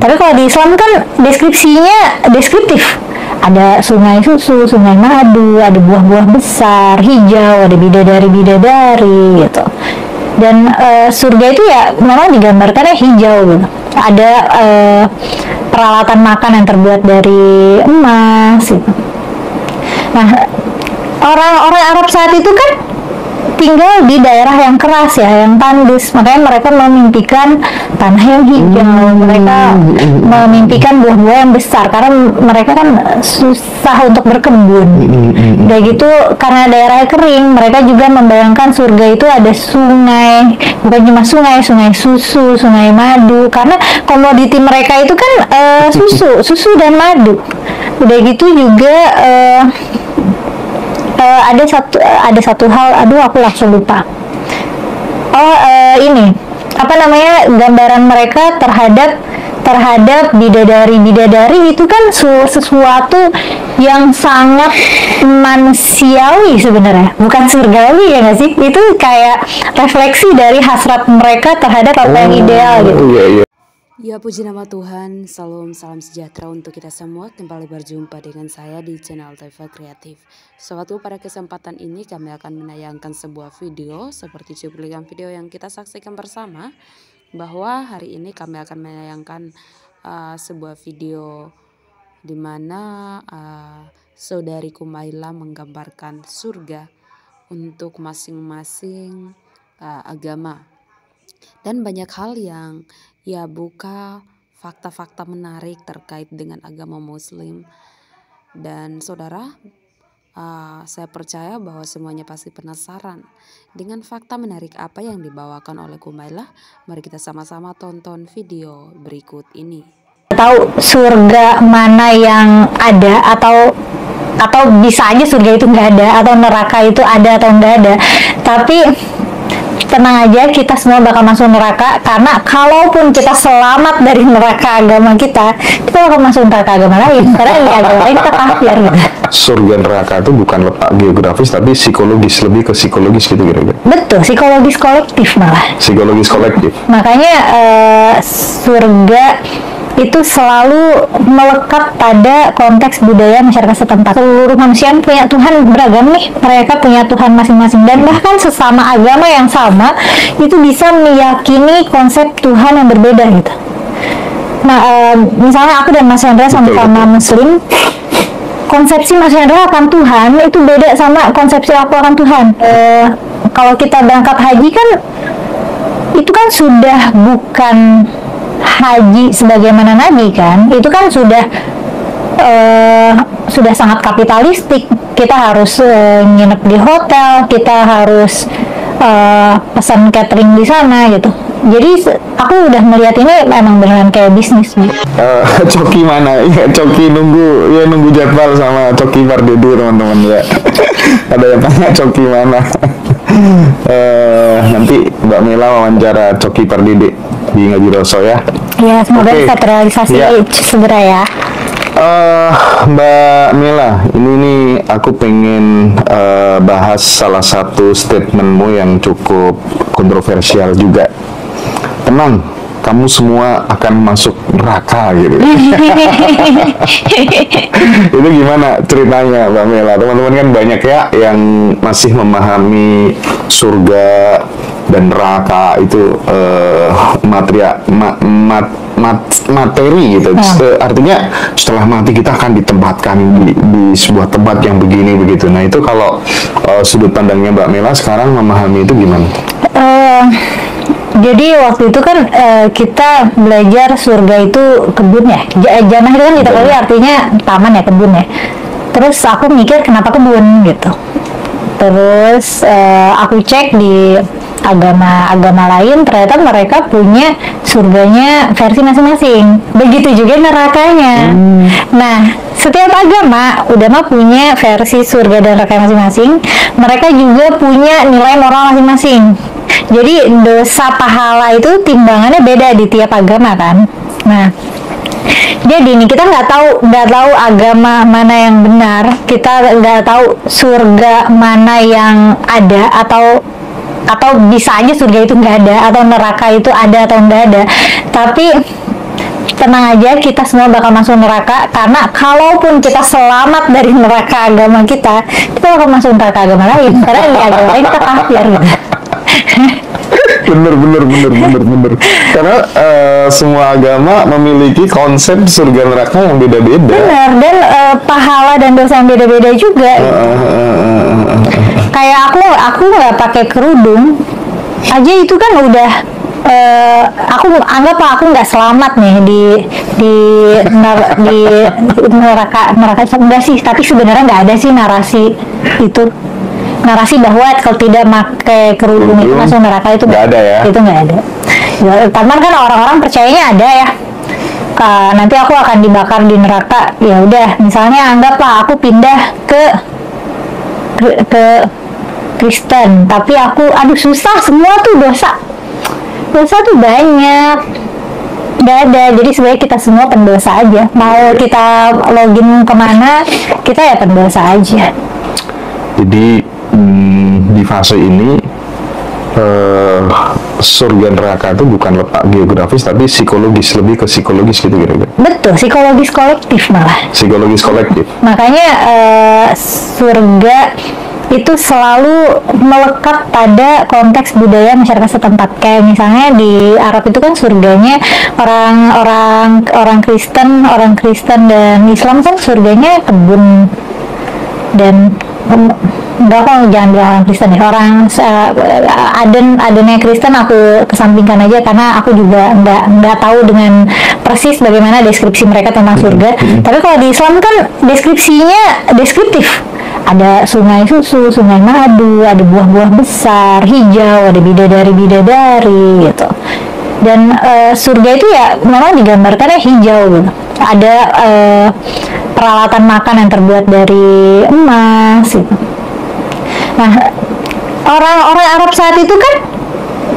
Tapi kalau di Islam kan deskripsinya deskriptif. Ada sungai susu, sungai madu, ada buah-buah besar, hijau, ada bidadari-bidadari gitu. Dan surga itu ya memang digambarkannya hijau gitu. Ada peralatan makan yang terbuat dari emas gitu. Nah, orang-orang Arab saat itu kan tinggal di daerah yang keras ya, yang tandus. Makanya mereka memimpikan tanah yang hijau, mereka memimpikan buah-buah yang besar karena mereka kan susah untuk berkebun. Udah gitu karena daerahnya kering, mereka juga membayangkan surga itu ada sungai, bukan cuma sungai, sungai susu, sungai madu. Karena komoditi mereka itu kan susu dan madu. Udah gitu juga ada satu hal, aduh aku langsung lupa. Ini apa namanya, gambaran mereka terhadap bidadari itu kan sesuatu yang sangat manusiawi sebenarnya, bukan surgawi, ya nggak sih? Itu kayak refleksi dari hasrat mereka terhadap apa yang ideal gitu. Ya, puji nama Tuhan, salam sejahtera untuk kita semua. Kembali berjumpa dengan saya di channel Taifa Kreatif. Suatu pada kesempatan ini kami akan menayangkan sebuah video seperti cuplikan video yang kita saksikan bersama, bahwa hari ini kami akan menayangkan sebuah video di mana saudariku Maila menggambarkan surga untuk masing-masing agama. Dan banyak hal yang buka fakta-fakta menarik terkait dengan agama Muslim. Dan saudara, saya percaya bahwa semuanya pasti penasaran dengan fakta menarik apa yang dibawakan oleh Kumaila. Mari kita sama-sama tonton video berikut ini. Tahu surga mana yang ada atau bisa aja surga itu nggak ada, atau neraka itu ada atau nggak ada. Tapi tenang aja, kita semua bakal masuk neraka, karena kalaupun kita selamat dari neraka agama kita bakal masuk neraka agama lain, karena ini agama lain kita kafir gitu. Surga neraka itu bukan letak geografis tapi psikologis, lebih ke psikologis gitu kira-kira. Betul, psikologis kolektif malah. Psikologis kolektif. Makanya surga itu selalu melekat pada konteks budaya masyarakat setempat. Seluruh manusia punya Tuhan beragam nih, mereka punya Tuhan masing-masing, dan bahkan sesama agama yang sama itu bisa meyakini konsep Tuhan yang berbeda gitu. Nah, misalnya aku dan Mas Hendra sama-sama Muslim, konsepsi Mas Hendra akan Tuhan itu beda sama konsepsi aku akan Tuhan. Kalau kita berangkat haji kan, itu kan sudah bukan haji sebagaimana Nabi kan, itu kan sudah sangat kapitalistik. Kita harus nginep di hotel, kita harus pesan catering di sana gitu. Jadi aku udah melihat ini memang beneran kayak bisnis gitu. Coki mana? Ya, Coki nunggu jadwal sama Coki Pardede teman-teman ya. Ada yang tanya Coki mana? Nanti Mbak Mela wawancara Coki Pardede di Ngaji Roso ya. Ya, semoga bisa terrealisasi segera ya. Mbak Mela, ini nih aku pengen bahas salah satu statementmu yang cukup kontroversial juga. Tenang, kamu semua akan masuk neraka gitu. Itu gimana ceritanya Mbak Mela? Teman-teman kan banyak ya yang masih memahami surga dan neraka itu materi gitu. Artinya setelah mati kita akan ditempatkan di sebuah tempat yang begini begitu. Nah itu kalau sudut pandangnya Mbak Mela sekarang memahami itu gimana? Jadi waktu itu kan kita belajar surga itu kebun ya. Jannah itu kan kita kali artinya taman ya, kebun ya. Terus aku mikir kenapa kebun gitu. Terus aku cek di agama lain, ternyata mereka punya surganya versi masing-masing. Begitu juga nerakanya. Nah, setiap agama udah mah punya versi surga dan neraka masing-masing. Mereka juga punya nilai moral masing-masing. Jadi dosa pahala itu timbangannya beda di tiap agama kan. Nah, jadi nih kita nggak tahu agama mana yang benar, kita nggak tahu surga mana yang ada, atau bisa aja surga itu nggak ada, atau neraka itu ada atau nggak ada. Tapi tenang aja, kita semua bakal masuk neraka. Karena kalaupun kita selamat dari neraka agama kita bakal masuk neraka agama lain. Karena di agama lain kita kafir. bener. Karena semua agama memiliki konsep surga neraka yang beda-beda. Benar, dan pahala dan dosa yang beda-beda juga. Kayak aku nggak pakai kerudung aja itu kan udah aku anggap aku nggak selamat nih di neraka enggak sih, tapi sebenarnya nggak ada sih narasi bahwa kalau tidak pakai kerudung itu masuk neraka, itu nggak ada ya. Itu nggak ada. Karena kan orang-orang percayanya ada ya. Nanti aku akan dibakar di neraka. Ya udah, misalnya anggaplah aku pindah ke Kristen, tapi aku susah, semua tuh dosa tuh banyak. Gak ada, jadi sebenarnya kita semua pendosa aja. Mau kita login kemana, kita ya pendosa aja. Jadi di fase ini surga neraka itu bukan letak geografis tapi psikologis, lebih ke psikologis gitu kira-kira. Betul, psikologis kolektif malah. Psikologis kolektif. Makanya surga itu selalu melekat pada konteks budaya masyarakat setempat. Kayak misalnya di Arab itu kan surganya orang Kristen dan Islam kan surganya kebun dan enggak, kok jangan bilang orang Kristen ya, adennya Kristen aku kesampingkan aja karena aku juga nggak tahu dengan persis bagaimana deskripsi mereka tentang surga. Tapi kalau di Islam kan deskripsinya deskriptif. Ada sungai susu, sungai madu, ada buah-buah besar, hijau, ada bidadari gitu. Dan surga itu ya memang digambarkannya hijau gitu. Ada peralatan makan yang terbuat dari emas gitu. Nah, orang-orang Arab saat itu kan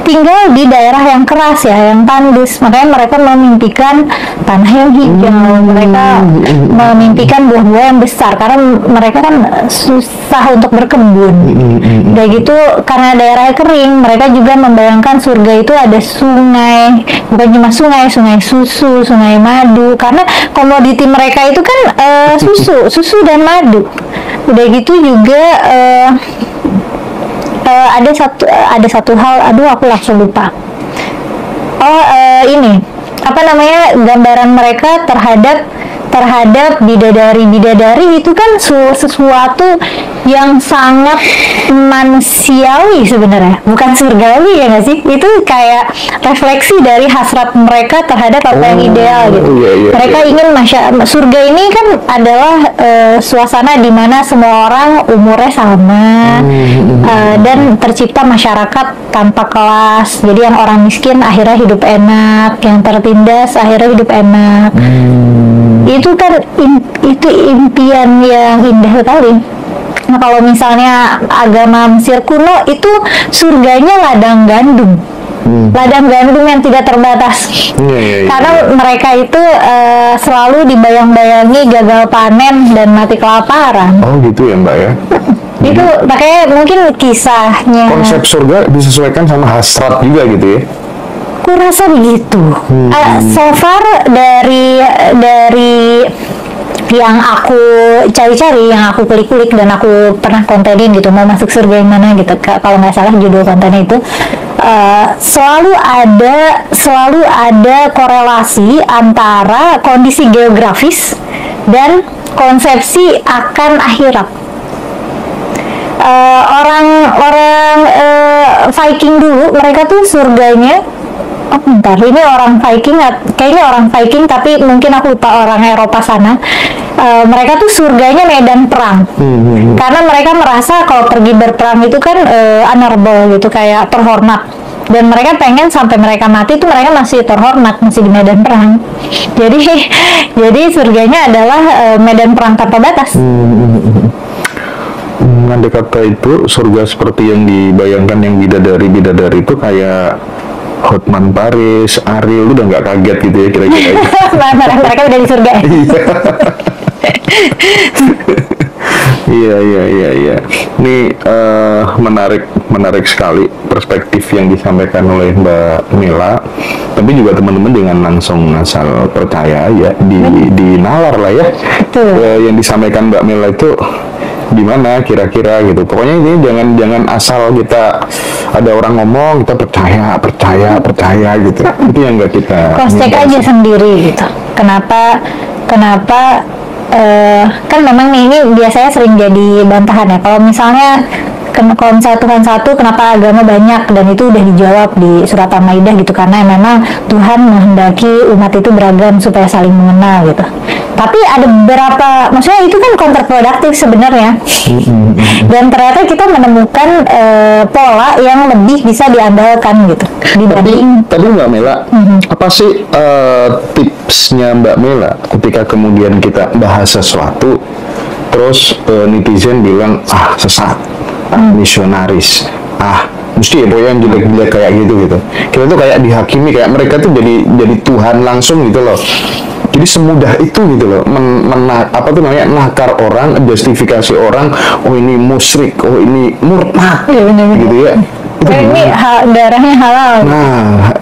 tinggal di daerah yang keras ya, yang tandus. Makanya mereka memimpikan tanah yang hijau, mereka memimpikan buah-buah yang besar karena mereka kan susah untuk berkebun. Udah gitu, karena daerahnya kering, mereka juga membayangkan surga itu ada sungai, bukan cuma sungai susu, sungai madu, karena komoditi mereka itu kan susu dan madu. Udah gitu juga ada satu hal, aku langsung lupa. Ini apa namanya, gambaran mereka terhadap bidadari itu kan sesuatu yang sangat manusiawi sebenarnya, bukan surgawi ya nggak sih? Itu kayak refleksi dari hasrat mereka terhadap apa yang ideal gitu. Mereka ingin surga ini kan adalah suasana di mana semua orang umurnya sama dan tercipta masyarakat tanpa kelas. Jadi yang orang miskin akhirnya hidup enak, yang tertindas akhirnya hidup enak. Itu kan itu impian yang indah sekali. Nah, kalau misalnya agama Mesir kuno itu surganya ladang gandum. Ladang gandum yang tidak terbatas. Karena mereka itu selalu dibayang-bayangi gagal panen dan mati kelaparan. Oh gitu ya Mbak ya. Itu makanya mungkin kisahnya. Konsep surga disesuaikan sama hasrat juga gitu ya. Aku rasa begitu. So far dari yang aku cari-cari, yang aku kulik-kulik dan aku pernah kontenin gitu, mau masuk surga yang mana gitu, kalau nggak salah judul kontennya itu selalu ada korelasi antara kondisi geografis dan konsepsi akan akhirat. Orang Viking dulu, mereka tuh surganya, bentar, ini orang Viking, kayaknya orang Viking tapi mungkin aku lupa orang Eropa sana. Mereka tuh surganya medan perang. Karena mereka merasa kalau pergi berperang itu kan honorable gitu, kayak terhormat. Dan mereka pengen sampai mereka mati itu mereka masih terhormat, masih di medan perang. Jadi surganya adalah medan perang tanpa batas. Andai kata itu surga seperti yang dibayangkan yang bidadari itu kayak Hotman Paris, Ariel, udah nggak kaget gitu ya kira-kira. Mereka udah di surga. Iya. Ini menarik sekali perspektif yang disampaikan oleh Mbak Mela. Tapi juga teman-teman jangan langsung asal percaya ya, di nalar lah ya. Yang disampaikan Mbak Mela itu gimana kira-kira gitu. Pokoknya ini jangan asal kita ada orang ngomong kita percaya gitu. Itu yang nggak kita cross check aja sendiri gitu. Kenapa kan memang ini biasanya sering jadi bantahan ya. Kalau misalnya Tuhan satu, kenapa agama banyak? Dan itu udah dijawab di surat Al-Maidah gitu, karena memang Tuhan menghendaki umat itu beragam supaya saling mengenal gitu. Tapi ada beberapa, maksudnya itu kan counterproductive sebenarnya. Dan ternyata kita menemukan pola yang lebih bisa diandalkan gitu dibanding. Tapi Mbak Mela, apa sih tipsnya Mbak Mela ketika kemudian kita bahas sesuatu, terus netizen bilang sesat, misionaris, mesti ya pokoknya yang jelek-jelek kayak gitu. Kita tuh kayak dihakimi, kayak mereka tuh jadi Tuhan langsung gitu loh. Jadi semudah itu gitu loh, nakar orang, justifikasi orang, oh ini musyrik, oh ini murtad, gitu ya. Ini darahnya halal. Nah,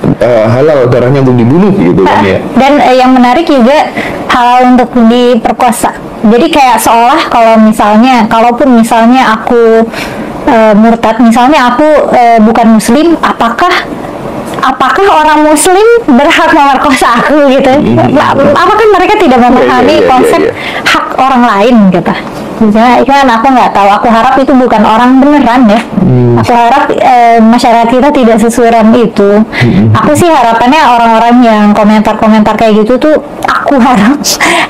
halal darahnya untuk dibunuh gitu kan ya. Dan yang menarik juga halal untuk diperkosa. Jadi kayak seolah kalaupun misalnya aku murtad, misalnya aku bukan muslim, apakah orang muslim berhak memerkosa aku gitu? Apakah mereka tidak memahami konsep hak orang lain gitu? Misalnya kan aku nggak tahu, aku harap itu bukan orang beneran ya. Aku harap masyarakat kita tidak sesuram itu. Aku sih harapannya orang-orang yang komentar-komentar kayak gitu tuh, aku harap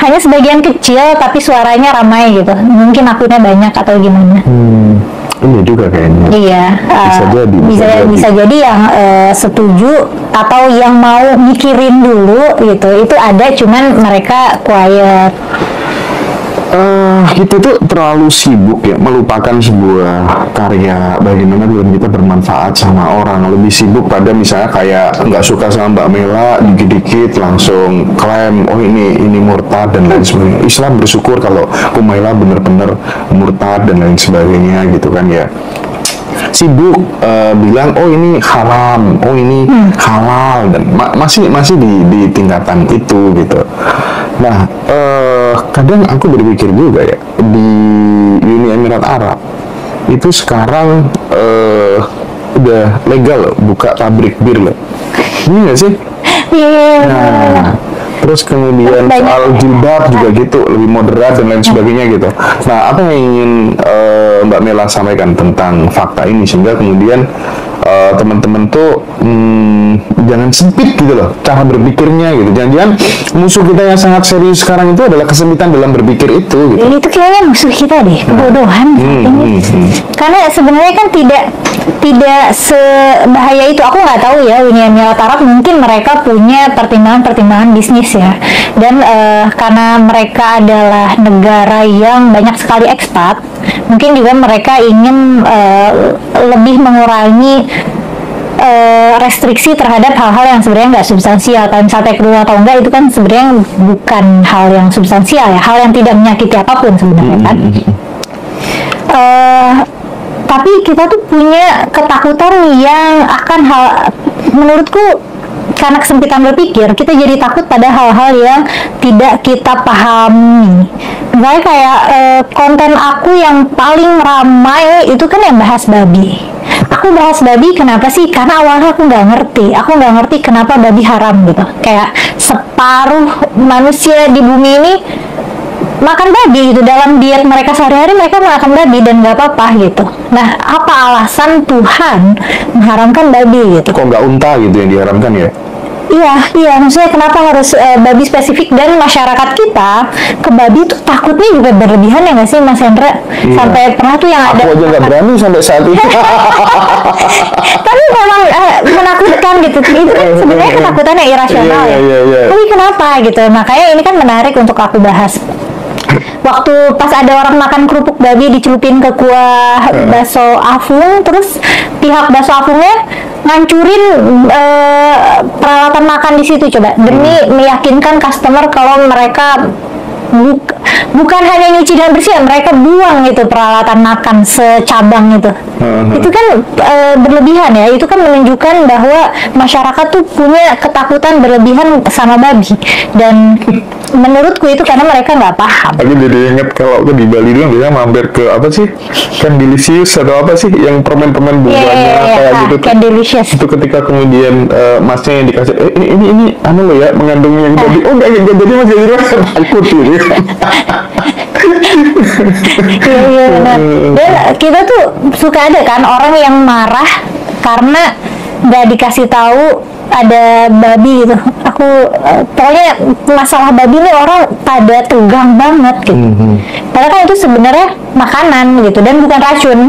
hanya sebagian kecil tapi suaranya ramai gitu. Mungkin akunnya banyak atau gimana. Iya juga kayaknya. Iya, bisa jadi yang setuju atau yang mau mikirin dulu gitu. Itu ada, cuman mereka quiet. Kita tuh terlalu sibuk ya melupakan sebuah karya, bagaimana kita bermanfaat sama orang. Lebih sibuk pada misalnya kayak nggak suka sama Mbak Mela, dikit-dikit langsung klaim oh ini murtad dan lain sebagainya. Islam bersyukur kalau Bu Mela bener-bener murtad dan lain sebagainya gitu kan ya. Sibuk bilang oh ini haram, oh ini halal, dan masih di tingkatan itu gitu. Nah, kadang aku berpikir juga ya, di Uni Emirat Arab itu sekarang udah legal loh buka pabrik bir loh. Ini nggak sih? Nah, terus kemudian soal jilbab juga gitu, lebih moderat dan lain sebagainya gitu. Nah, apa yang ingin Mbak Mela sampaikan tentang fakta ini sehingga kemudian teman-teman tuh jangan sempit gitu loh cara berpikirnya gitu. Jangan-jangan musuh kita yang sangat serius sekarang itu adalah kesempitan dalam berpikir itu gitu. Itu kayaknya musuh kita deh, kebodohan ini. Karena sebenarnya kan tidak sebahaya itu. Aku nggak tahu ya, Uni Emirat Arab mungkin mereka punya pertimbangan bisnis ya. Dan karena mereka adalah negara yang banyak sekali ekspat, mungkin juga mereka ingin lebih mengurangi restriksi terhadap hal-hal yang sebenarnya nggak substansial. Kalau misalnya teknologi atau enggak, itu kan sebenarnya bukan hal yang substansial ya, hal yang tidak menyakiti apapun sebenarnya kan. Tapi kita tuh punya ketakutan yang akan menurutku karena kesempitan berpikir, kita jadi takut pada hal-hal yang tidak kita pahami. Misalnya kayak konten aku yang paling ramai itu kan yang bahas babi. Aku bahas babi kenapa sih? Karena awalnya aku nggak ngerti kenapa babi haram gitu. Kayak separuh manusia di bumi ini makan babi gitu, dalam diet mereka sehari-hari mereka makan babi dan nggak apa-apa gitu. Nah, apa alasan Tuhan mengharamkan babi gitu? Kok nggak unta gitu yang diharamkan ya? Iya, maksudnya kenapa harus babi spesifik, dan masyarakat kita ke babi tuh takutnya juga berlebihan ya nggak sih Mas Hendra? Iya. Sampai pernah tuh yang ada. Aku aja nggak berani sampai saat itu. Tapi memang menakutkan gitu. Itu kan sebenarnya ketakutan yang irasional ya. Tapi kenapa gitu? Makanya ini kan menarik untuk aku bahas. Waktu pas ada orang makan kerupuk babi dicelupin ke kuah bakso Afung, terus pihak bakso Afungnya ngancurin peralatan makan di situ coba demi meyakinkan customer kalau mereka Bukan hanya nyuci dan bersih, mereka buang itu peralatan makan secabang itu. Itu kan berlebihan ya. Itu kan menunjukkan bahwa masyarakat tuh punya ketakutan berlebihan sama babi. Dan menurutku itu karena mereka nggak paham. Aku jadi inget kalau aku di Bali dulu biasanya mampir ke apa sih? Kan Delicious atau apa sih yang permen-permen buahnya kayak gitu tuh. Delicious. Itu ketika kemudian masnya yang dikasih ini anu lo ya mengandung yang tadi. Oh enggak jadi mas jadi mas takut gitu. Iya benar. Dan kita tuh suka ada kan orang yang marah karena nggak dikasih tahu ada babi gitu. Aku pokoknya masalah babi ini orang pada tegang banget gitu. Padahal kan itu sebenarnya makanan gitu dan bukan racun.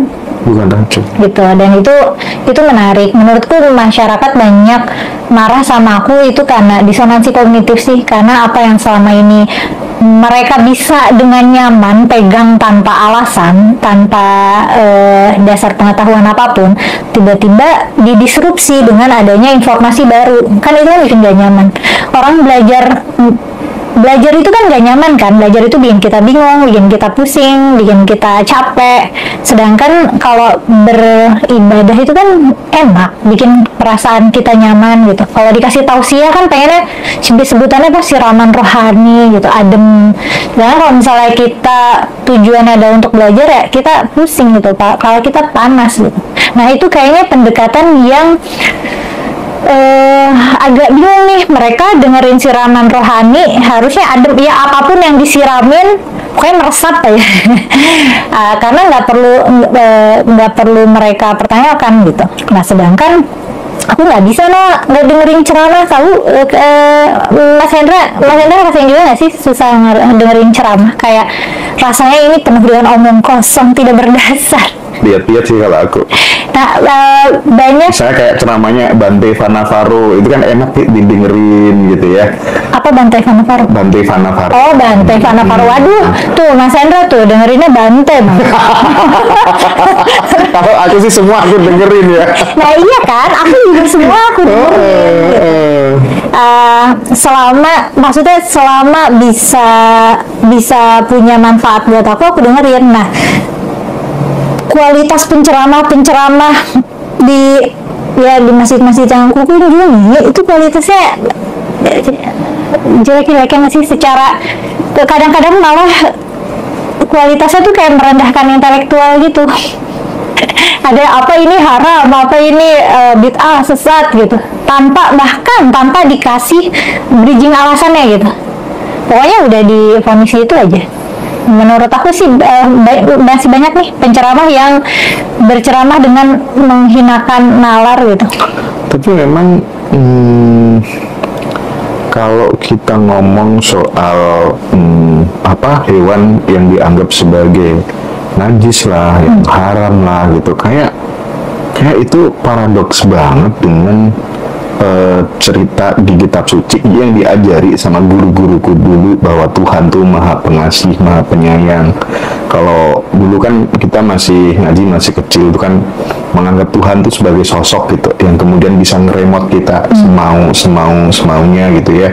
Gitu. Dan itu menarik. Menurutku masyarakat banyak marah sama aku itu karena disonansi kognitif sih, karena apa yang selama ini mereka bisa dengan nyaman pegang tanpa alasan, tanpa dasar pengetahuan apapun, tiba-tiba didisrupsi dengan adanya informasi baru. Kan itu kan bikin gak nyaman. Orang belajar itu kan gak nyaman kan, belajar itu bikin kita bingung, bikin kita pusing, bikin kita capek. Sedangkan kalau beribadah itu kan enak, bikin perasaan kita nyaman gitu. Kalau dikasih tausiah kan pengennya sebutannya apa, siraman rohani gitu, adem. Karena kalau misalnya kita tujuannya adalah untuk belajar ya kita pusing gitu Pak, kalau kita panas gitu. Nah itu kayaknya pendekatan yang agak bingung nih, mereka dengerin siraman rohani harusnya adem ya, apapun yang disiramin pokoknya meresap ya. Karena nggak perlu mereka pertanyakan gitu. Nah sedangkan aku nggak bisa nggak dengerin ceramah. Tahu Mas Hendra rasain juga nggak sih susah dengerin ceramah, kayak rasanya ini penuh dengan omong kosong tidak berdasar. Lihat-lihat sih kalau aku. Nah, banyak. Misalnya kayak ceramahnya Bante Vanavaro, itu kan enak didengerin gitu ya. Apa Bante Vanavaro? Bante Vanavaro. Oh, Bante Vanavaro. Waduh, tuh Mas Hendra tuh dengerinnya Bante. Kalau aku sih semua aku dengerin ya. Nah iya kan, aku juga semua aku dengerin. Maksudnya selama bisa punya manfaat buat aku dengerin. Nah, kualitas penceramah di masjid-masjid yang aku kunjungi itu kualitasnya jelek-jeleknya masih secara kadang-kadang malah kualitasnya tuh kayak merendahkan intelektual gitu. Ada apa ini haram, apa ini bid'ah, sesat gitu, tanpa dikasih bridging alasannya gitu. Pokoknya udah divonis itu aja. Menurut aku sih masih banyak nih penceramah yang berceramah dengan menghinakan nalar gitu. Tapi memang kalau kita ngomong soal hewan yang dianggap sebagai najis lah, yang haram lah gitu, kayak itu paradoks banget dengan cerita di kitab suci yang diajari sama guru-guruku dulu bahwa Tuhan tuh maha pengasih, maha penyayang. Kalau dulu kan kita masih ngaji, masih kecil, itu kan menganggap Tuhan tuh sebagai sosok gitu yang kemudian bisa ngeremot kita semaunya gitu ya.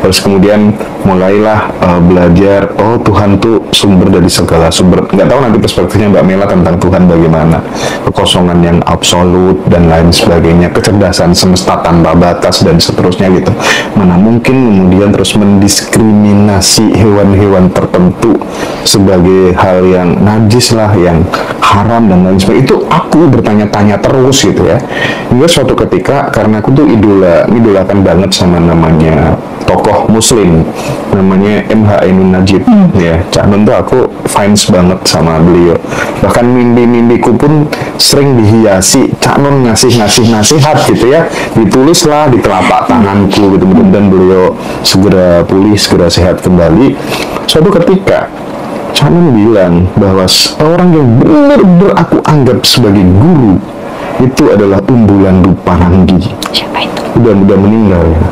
Terus kemudian mulailah belajar, oh Tuhan tuh sumber dari segala sumber. Nggak tahu nanti perspektifnya Mbak Mela tentang Tuhan bagaimana, kekosongan yang absolut dan lain sebagainya, kecerdasan semesta tanpa batas dan seterusnya gitu. Mana mungkin kemudian terus mendiskriminasi hewan-hewan tertentu sebagai hal yang najis lah, yang haram dan lain sebagainya. Itu aku bertanya-tanya terus gitu ya. Hingga suatu ketika, karena aku tuh idolakan banget sama namanya tokoh muslim namanya M.H. Ainun Najib ya, Cak Nun tuh aku fans banget sama beliau. Bahkan mimpi-mimpiku pun sering dihiasi Cak Nun ngasih nasihat gitu ya, ditulislah di telapak tanganku gitu, dan beliau segera pulih, segera sehat kembali. Suatu ketika Cak Nun bilang bahwa orang yang benar-benar aku anggap sebagai guru itu adalah Umbulan Ruparanggi. Siapa itu? Udah meninggal ya.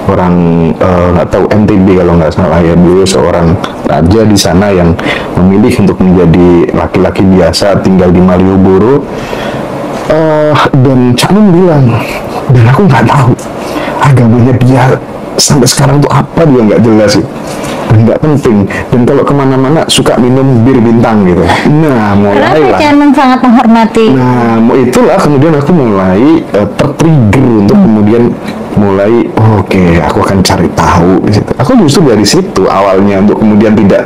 Orang nggak tahu NTB kalau nggak salah ya, beliau seorang raja di sana yang memilih untuk menjadi laki-laki biasa tinggal di Malioboro. Dan Cak Nun bilang, dan aku nggak tahu agamanya dia sampai sekarang tuh apa dia nggak jelas gitu, dan nggak penting. Dan kalau kemana-mana suka minum bir bintang gitu. Nah, mulai Kenapa lah. Canon sangat menghormati? Nah, itulah kemudian aku mulai tertrigger untuk kemudian mulai oke, aku akan cari tahu di situ. Aku justru dari situ awalnya untuk kemudian tidak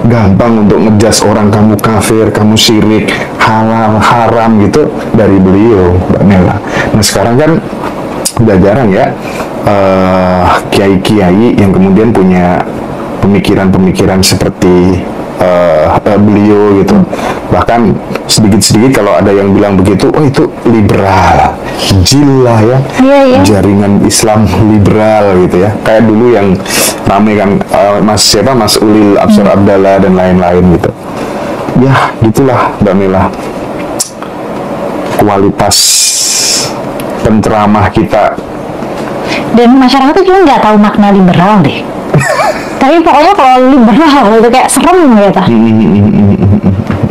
gampang untuk ngejudge orang, kamu kafir, kamu syirik, halal, haram gitu, dari beliau, Mbak Nela. Nah, sekarang kan udah jarang ya kiai-kiai yang kemudian punya pemikiran-pemikiran seperti beliau gitu. Bahkan sedikit-sedikit kalau ada yang bilang begitu, oh itu liberal, jilah ya, jaringan Islam liberal gitu ya. Kayak dulu yang rame kan Mas Ulil Absar Abdallah dan lain-lain gitu. Ya gitulah Mbak Mela, kualitas penceramah kita. Dan masyarakat itu juga nggak tahu makna liberal deh. Tapi pokoknya kalau liberal itu kayak serem gitu.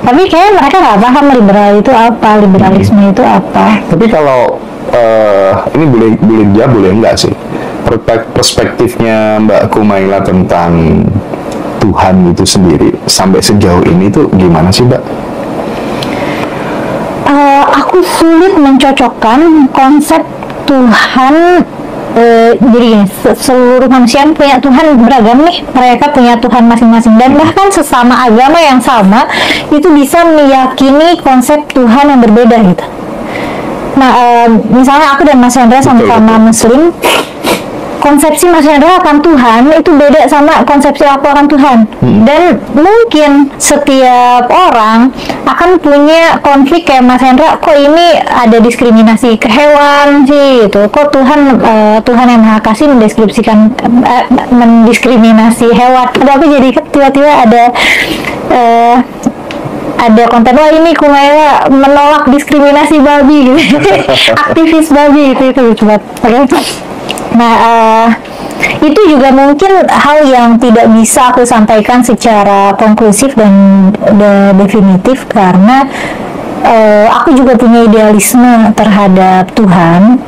Tapi kayaknya mereka nggak paham liberal itu apa, liberalisme itu apa. Tapi kalau ini boleh dia boleh enggak sih, perspektifnya Mbak Kumaila tentang Tuhan itu sendiri sampai sejauh ini tuh gimana sih Mbak? Aku sulit mencocokkan konsep Tuhan. Jadi gini, seluruh manusia punya Tuhan beragam nih, mereka punya Tuhan masing-masing, dan bahkan sesama agama yang sama itu bisa meyakini konsep Tuhan yang berbeda gitu. Nah, misalnya aku dan Mas Hendra sama-sama Muslim, konsepsi Mas Hendra akan Tuhan itu beda sama konsepsi aku akan Tuhan. Dan mungkin setiap orang akan punya konflik kayak Mas Hendra, kok ini ada diskriminasi ke hewan sih gitu, kok Tuhan yang Maha Kasih mendiskriminasi hewan. Tapi jadi tiba-tiba ada konten, wah ini Kumaila menolak diskriminasi babi gitu. Aktivis babi itu lucu banget. Nah, itu juga mungkin hal yang tidak bisa aku sampaikan secara konklusif dan definitif, karena aku juga punya idealisme terhadap Tuhan,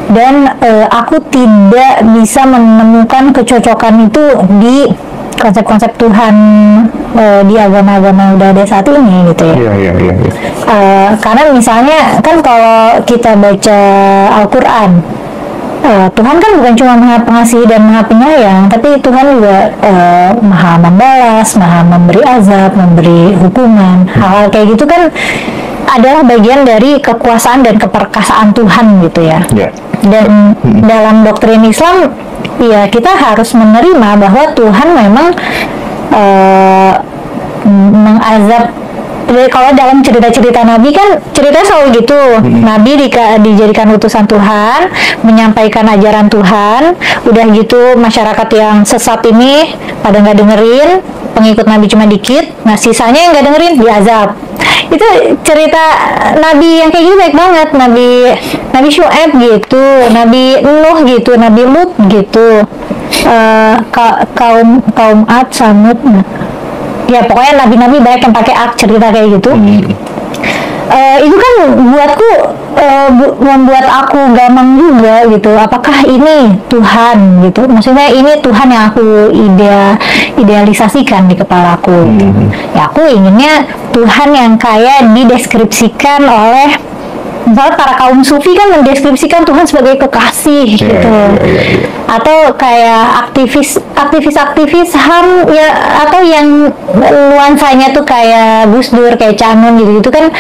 dan aku tidak bisa menemukan kecocokan itu di konsep-konsep Tuhan di agama-agama udah ada saat ini gitu ya. Iya. Karena misalnya kan kalau kita baca Al-Quran, Tuhan kan bukan cuma Maha Pengasih dan Maha Penyayang, tapi Tuhan juga Maha Membalas, Maha memberi azab, memberi hukuman. Hal-hal kayak gitu kan adalah bagian dari kekuasaan dan keperkasaan Tuhan gitu ya. Dan dalam doktrin Islam, ya kita harus menerima bahwa Tuhan memang mengazab. Kalau dalam cerita-cerita Nabi kan ceritanya selalu gitu, Nabi dijadikan utusan Tuhan, menyampaikan ajaran Tuhan, udah gitu masyarakat yang sesat ini pada nggak dengerin, pengikut Nabi cuma dikit, nah sisanya yang nggak dengerin diazab. Itu cerita Nabi yang kayak gitu baik banget, Nabi Syuaib gitu, Nabi Nuh gitu, Nabi Lut gitu, kaum Ad, Samud. Ya pokoknya nabi-nabi banyak yang pakai cerita kayak gitu. Itu kan buatku membuat aku gamang juga gitu. Apakah ini Tuhan gitu? Maksudnya ini Tuhan yang aku idealisasikan di kepalaku. Ya aku inginnya Tuhan yang kayak dideskripsikan oleh, misalnya para kaum sufi kan mendeskripsikan Tuhan sebagai kekasih gitu. Atau kayak aktivis HAM ya, atau yang nuansanya tuh kayak Gus Dur, kayak Canon gitu kan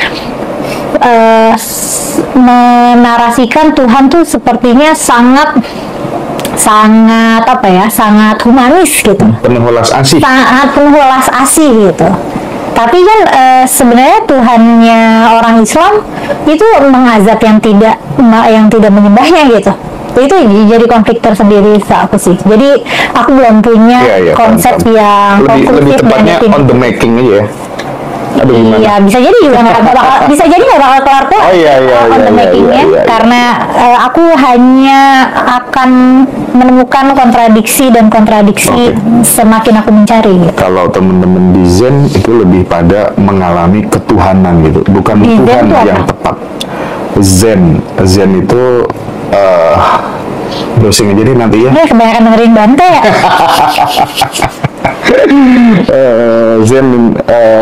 menarasikan Tuhan tuh sepertinya sangat humanis gitu. Penuh welas asih. Sangat penuh welas asih gitu. Tapi kan sebenarnya Tuhannya orang Islam itu mengazab yang tidak menyembahnya gitu. Itu jadi konflik tersendiri aku sih. Jadi aku belum punya konsep yang konklusif lebih tepatnya dan on the making aja ya. Aduh, gimana? Iya, bisa jadi juga nggak bakal kelar tuh on the makingnya, karena aku hanya akan menemukan kontradiksi semakin aku mencari gitu. Kalau teman-teman di Zen itu lebih pada mengalami ketuhanan gitu, bukan Tuhan yang tepat. Zen itu Browsing aja deh nanti ya. Kebanyakan dengerin Bante ya.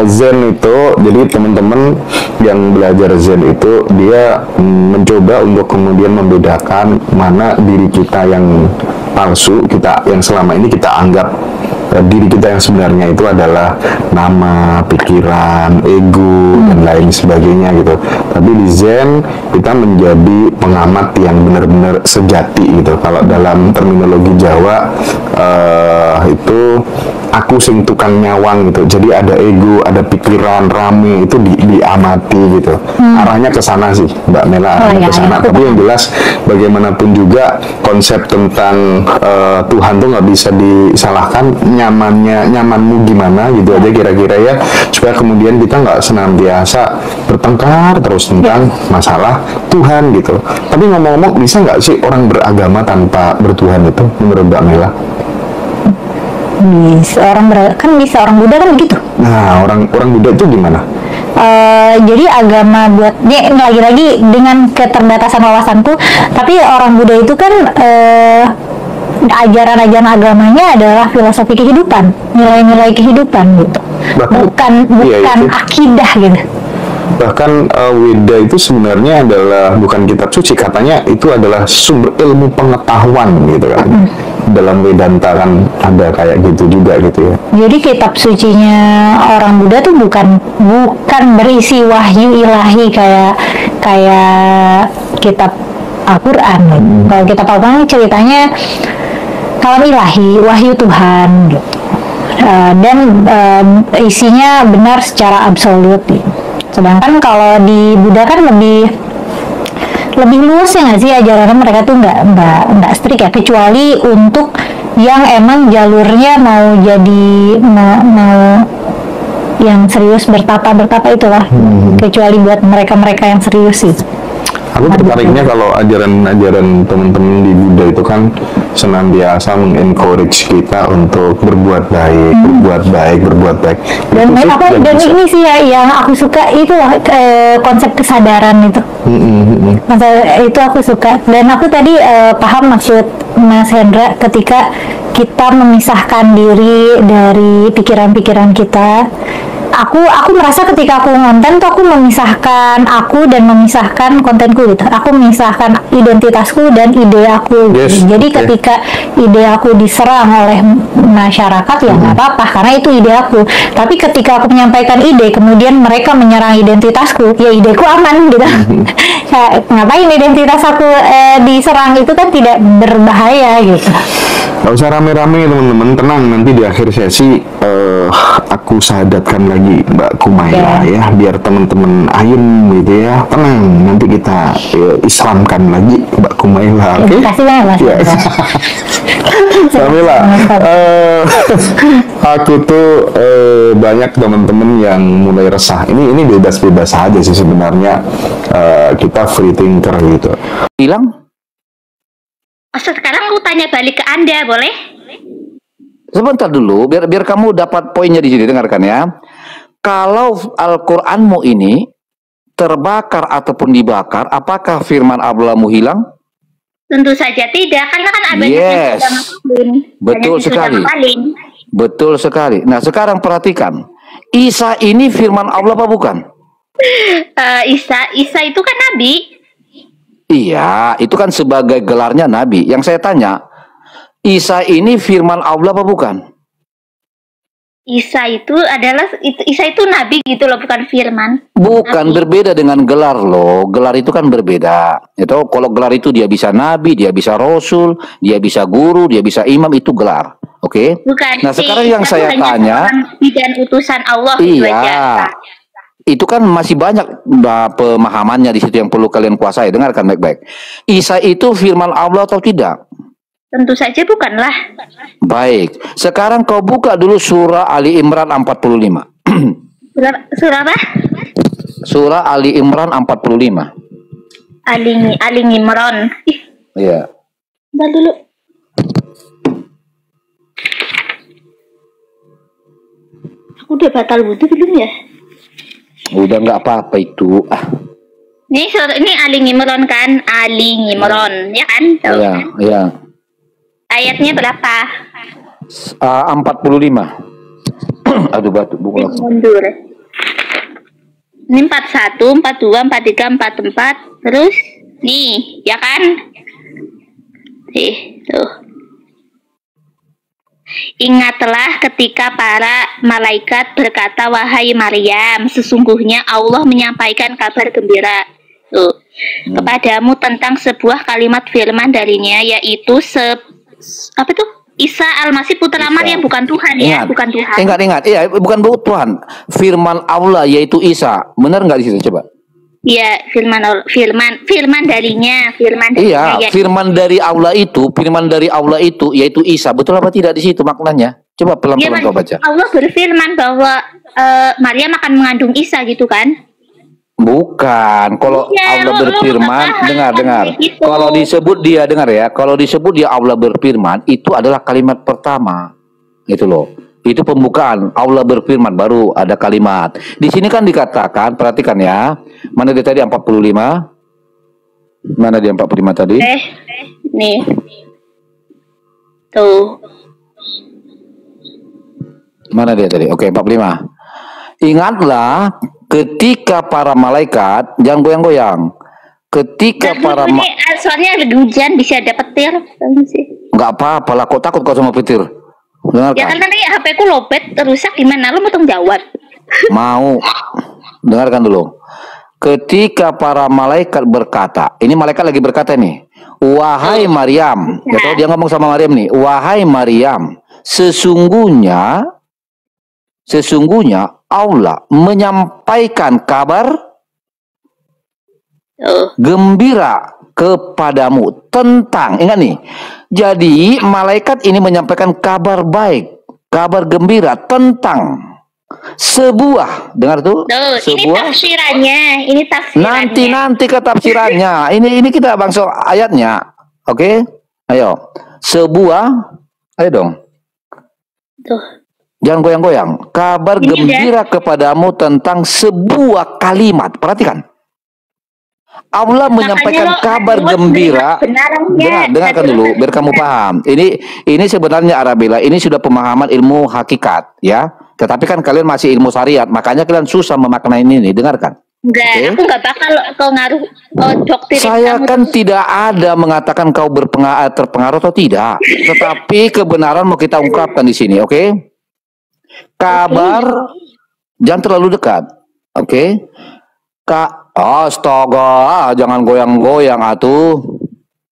Zen itu, jadi teman-teman yang belajar Zen itu dia mencoba untuk kemudian membedakan mana diri kita yang palsu, kita yang selama ini kita anggap diri kita yang sebenarnya itu adalah nama, pikiran, ego, dan lain sebagainya gitu. Tapi di Zen kita menjadi pengamat yang benar-benar sejati gitu. Kalau dalam terminologi Jawa itu aku sing tukang nyawang gitu. Jadi ada ego, ada pikiran rame itu diamati gitu. Arahnya ke sana sih, Mbak Mela, arahnya ke sana. Tapi yang jelas bagaimanapun juga konsep tentang Tuhan tuh nggak bisa disalahkan. Nyamanmu gimana gitu aja kira-kira ya, supaya kemudian kita nggak senantiasa bertengkar terus tentang masalah Tuhan gitu. Tapi ngomong-ngomong, bisa nggak sih orang beragama tanpa bertuhan itu menurut Mbak Mela? Bisa, bisa, orang Buddha kan begitu. Nah, orang Buddha itu gimana? Jadi agama lagi-lagi dengan keterbatasan wawasanku, tapi orang Buddha itu kan ajaran-ajaran agamanya adalah filosofi kehidupan, nilai-nilai kehidupan gitu. Bukan akidah gitu. Bahkan Weda itu sebenarnya adalah bukan kitab suci, katanya itu adalah sumber ilmu pengetahuan gitu kan. Dalam Vedanta kan ada kayak gitu juga gitu ya. Jadi kitab sucinya orang Buddha tuh bukan berisi wahyu ilahi kayak kitab Al-Quran. Kalau kitab Al-Quran ceritanya kalam ilahi, wahyu Tuhan gitu. Dan isinya benar secara absolut gitu. Sedangkan kalau di Buddha kan lebih luas ya nggak sih ajarannya, mereka tuh nggak strict ya, kecuali untuk yang emang jalurnya mau yang serius bertapa itulah. Kecuali buat mereka yang serius sih. Aku tertariknya kalau ajaran-ajaran teman-teman di Buddha itu kan senantiasa mengencourage kita untuk berbuat baik. Dan ini sih ya yang aku suka itu konsep kesadaran itu. Itu aku suka. Dan aku tadi paham maksud Mas Hendra ketika kita memisahkan diri dari pikiran-pikiran kita. Aku merasa ketika aku ngonten tuh aku memisahkan aku dan memisahkan kontenku gitu. Aku memisahkan identitasku dan ide aku. Yes. Jadi ketika ide aku diserang oleh masyarakat ya nggak apa-apa karena itu ide aku. Tapi ketika aku menyampaikan ide kemudian mereka menyerang identitasku, ya ideku aman gitu. Ngapain identitas aku diserang, itu kan tidak berbahaya gitu. Gak usah rame-rame teman-teman, tenang, nanti di akhir sesi aku sahadatkan lagi Mbak Kumaila ya, biar teman-teman ayem gitu ya, tenang, nanti kita Islamkan lagi Mbak Kumaila. Oke? Terima kasih banyak Mas. Ya. Kamila, aku tuh banyak teman-teman yang mulai resah. Ini bebas-bebas aja sih sebenarnya, kita free thinker gitu. Bilang? Sekarang aku tanya balik ke Anda, boleh? Sebentar dulu, biar kamu dapat poinnya di sini, dengarkan ya. Kalau Al-Qur'anmu ini terbakar ataupun dibakar, apakah firman Allahmu hilang? Tentu saja tidak, karena kan abadnya yes. Betul sekali. Betul sekali. Nah, sekarang perhatikan. Isa ini firman Allah apa bukan? Isa itu kan nabi. Iya, itu kan sebagai gelarnya nabi. Yang saya tanya, Isa ini firman Allah apa bukan? Isa itu nabi gitu loh, bukan firman. Bukan, nabi. Berbeda dengan gelar loh. Gelar itu kan berbeda. Itu kalau gelar itu dia bisa nabi, dia bisa rasul, dia bisa guru, dia bisa imam, itu gelar. Oke? Bukan. Nah, sekarang yang saya tanya, nabi dan utusan Allah iya. Itu aja. Itu kan masih banyak pemahamannya di situ yang perlu kalian kuasai. Dengarkan baik-baik. Isa itu firman Allah atau tidak? Tentu saja bukanlah. Baik. Sekarang kau buka dulu surah Ali Imran 45. Surah apa? Surah Ali Imran 45. Ali Imran. Iya. Bentar dulu. Aku udah batal wudu belum ya? Udah nggak apa-apa itu. Ini Ali Imran kan? Ali Imran, ya kan? Tahu Iya, kan? iya. Ayatnya berapa? 45. Aduh batuk buku langsung. Mundur. Ini 41, 42, 43, 44. Terus nih, ya kan? Tuh. Ingatlah ketika para malaikat berkata, wahai Maryam, sesungguhnya Allah menyampaikan kabar gembira kepadamu tentang sebuah kalimat firman darinya, yaitu apa tuh? Isa Al-Masih putra Maryam, bukan Tuhan ya, bukan Tuhan. Ingat. Iya, bukan Tuhan. Firman Allah yaitu Isa. Benar nggak di situ coba? Iya, firman darinya, Iya, ya. firman dari Allah itu yaitu Isa. Betul apa tidak di situ maknanya? Coba pelan-pelan kau baca. Allah berfirman bahwa Maryam akan mengandung Isa gitu kan? Bukan. Kalau Ya, Allah berfirman, dengar. Gitu. Kalau disebut dia Allah berfirman, itu adalah kalimat pertama. Itu loh. Itu pembukaan. Allah berfirman baru ada kalimat. Di sini kan dikatakan, perhatikan ya. Mana dia tadi 45? Mana dia 45 tadi? Nih. Tuh. Mana dia tadi? Oke, 45. Ingatlah ketika para malaikat, jangan goyang-goyang. Ketika para soalnya ada hujan, bisa ada petir. nggak apa-apa lah, kok takut kau sama petir? Dengarkan. Ya kan nanti HP ku lobet rusak, gimana lu mau tanggung jawab? Mau. Dengarkan dulu. Ketika para malaikat berkata, ini malaikat lagi berkata nih, wahai Maryam, ya tahu dia ngomong sama Maryam nih, wahai Maryam, sesungguhnya Allah menyampaikan kabar gembira kepadamu tentang, ingat nih, jadi malaikat ini menyampaikan kabar baik, kabar gembira tentang sebuah, dengar tuh, sebuah, ini tafsirannya. nanti ke tafsirannya, ini kita bangsa ayatnya, oke? Ayo, sebuah, ayo dong. Tuh. Jangan goyang-goyang. Kabar Ini gembira kepadamu tentang sebuah kalimat. Perhatikan. Allah menyampaikan kabar gembira. Dengarkan dulu biar kamu paham. Ini sebenarnya Arabella, ini sudah pemahaman ilmu hakikat ya. Tetapi kan kalian masih ilmu syariat, makanya kalian susah memaknai ini. Dengarkan. Enggak, aku nggak bakal kau ngaruh doktrin. Saya kan tidak ada mengatakan kau terpengaruh atau tidak. Tetapi kebenaran mau kita ungkapkan di sini, oke? Kabar jangan terlalu dekat, oke? Astaga, jangan goyang-goyang atuh.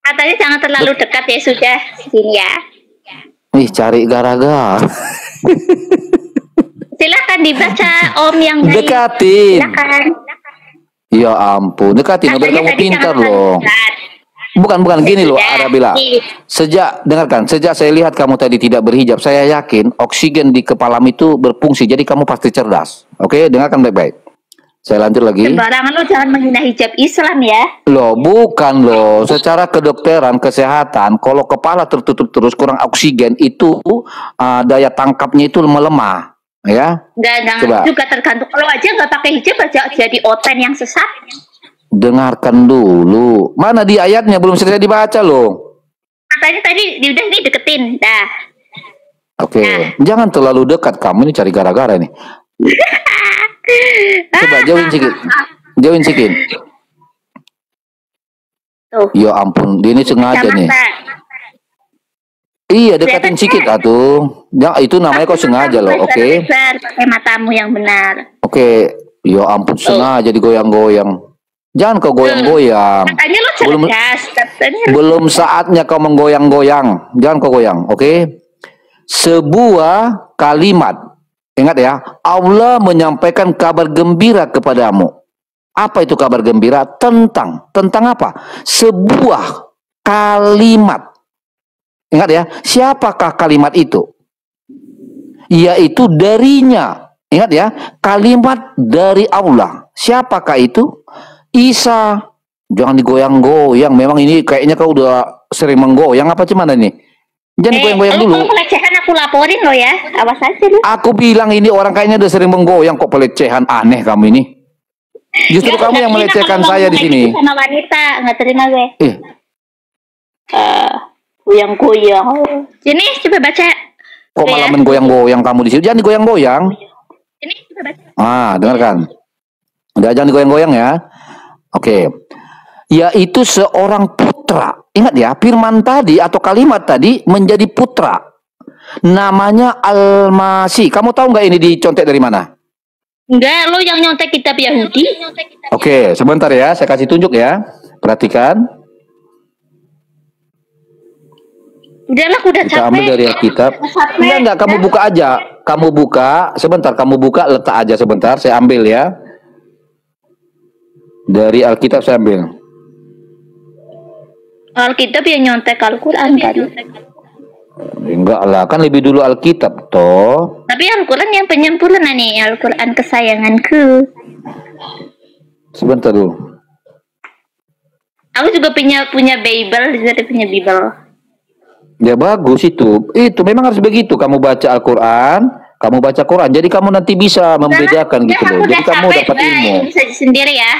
Katanya jangan terlalu dekat ya, sudah sini ya. Ih, cari gara-gara. Silakan dibaca Om yang dari. Dekatin. Silakan. Ya ampun, dekatin biar kamu pintar loh. Bukan gini loh, Arabella. Dengarkan, sejak saya lihat kamu tadi tidak berhijab, saya yakin oksigen di kepalamu itu berfungsi, jadi kamu pasti cerdas. Oke, dengarkan baik-baik. Saya lanjut lagi. Sembarangan lo, jangan menghina hijab Islam ya. Loh, bukan loh. Secara kedokteran, kesehatan, kalau kepala tertutup terus kurang oksigen itu daya tangkapnya itu melemah, ya. Enggak, juga tergantung. Kalau aja nggak pakai hijab aja jadi oten yang sesat. Dengarkan dulu. Mana di ayatnya belum selesai dibaca loh. Katanya tadi udah nih deketin, dah. Oke, jangan terlalu dekat, kamu ini cari gara-gara nih. Coba jauhin sedikit. Tuh. Ya ampun, dia ini sengaja nih. Iya, dekatin sedikit atuh. Itu namanya kau sengaja loh, oke? Pakai matamu yang benar. Oke, ya ampun, sengaja digoyang-goyang. Jangan kau goyang-goyang. Katanya lo cerdas. Belum saatnya kau menggoyang-goyang. Jangan kau goyang, oke? Sebuah kalimat. Ingat ya, Allah menyampaikan kabar gembira kepadamu. Apa itu kabar gembira? Tentang apa? Sebuah kalimat. Ingat ya, siapakah kalimat itu? Yaitu darinya. Ingat ya, kalimat dari Allah. Siapakah itu? Isa. Jangan digoyang-goyang. Memang ini kayaknya kau udah sering menggoyang apa gimana nih? Jangan digoyang-goyang dulu. Kalau pelecehan aku laporin lo ya. Awas aja lo. Aku bilang ini orang kayaknya udah sering menggoyang, kok pelecehan, aneh kamu ini. Justru kamu yang melecehkan saya di sini. Sama wanita, nggak terima gue. Goyang-goyang. Sini coba baca. Kok malah menggoyang-goyang kamu di sini? Jangan digoyang-goyang. Sini coba baca. Dengarkan. Udah, jangan digoyang-goyang ya. Oke. Yaitu seorang putra. Ingat ya, firman tadi atau kalimat tadi menjadi putra. Namanya Al-Masih. Kamu tahu nggak ini dicontek dari mana? Enggak, lo yang nyontek kitab Yahudi. Oke, sebentar ya, saya kasih tunjuk ya. Perhatikan. Udahlah, aku udah Kita capek. ambil dari Alkitab. Enggak, kamu buka aja. Kamu buka, sebentar, kamu buka, letak aja sebentar, saya ambil ya. Dari Alkitab saya ambil. Alkitab yang nyontek Al-Quran kan? Enggak lah, kan lebih dulu Alkitab toh. Tapi Al-Quran yang penyempurna nih, Al-Quran kesayanganku. Sebentar dulu. Aku juga punya Bible, juga punya Bible. Ya bagus itu. Itu memang harus begitu. Kamu baca Al-Quran, kamu baca Quran. Jadi kamu nanti bisa membedakan gitu loh. Jadi kamu dapat ilmu. Bisa sendiri ya.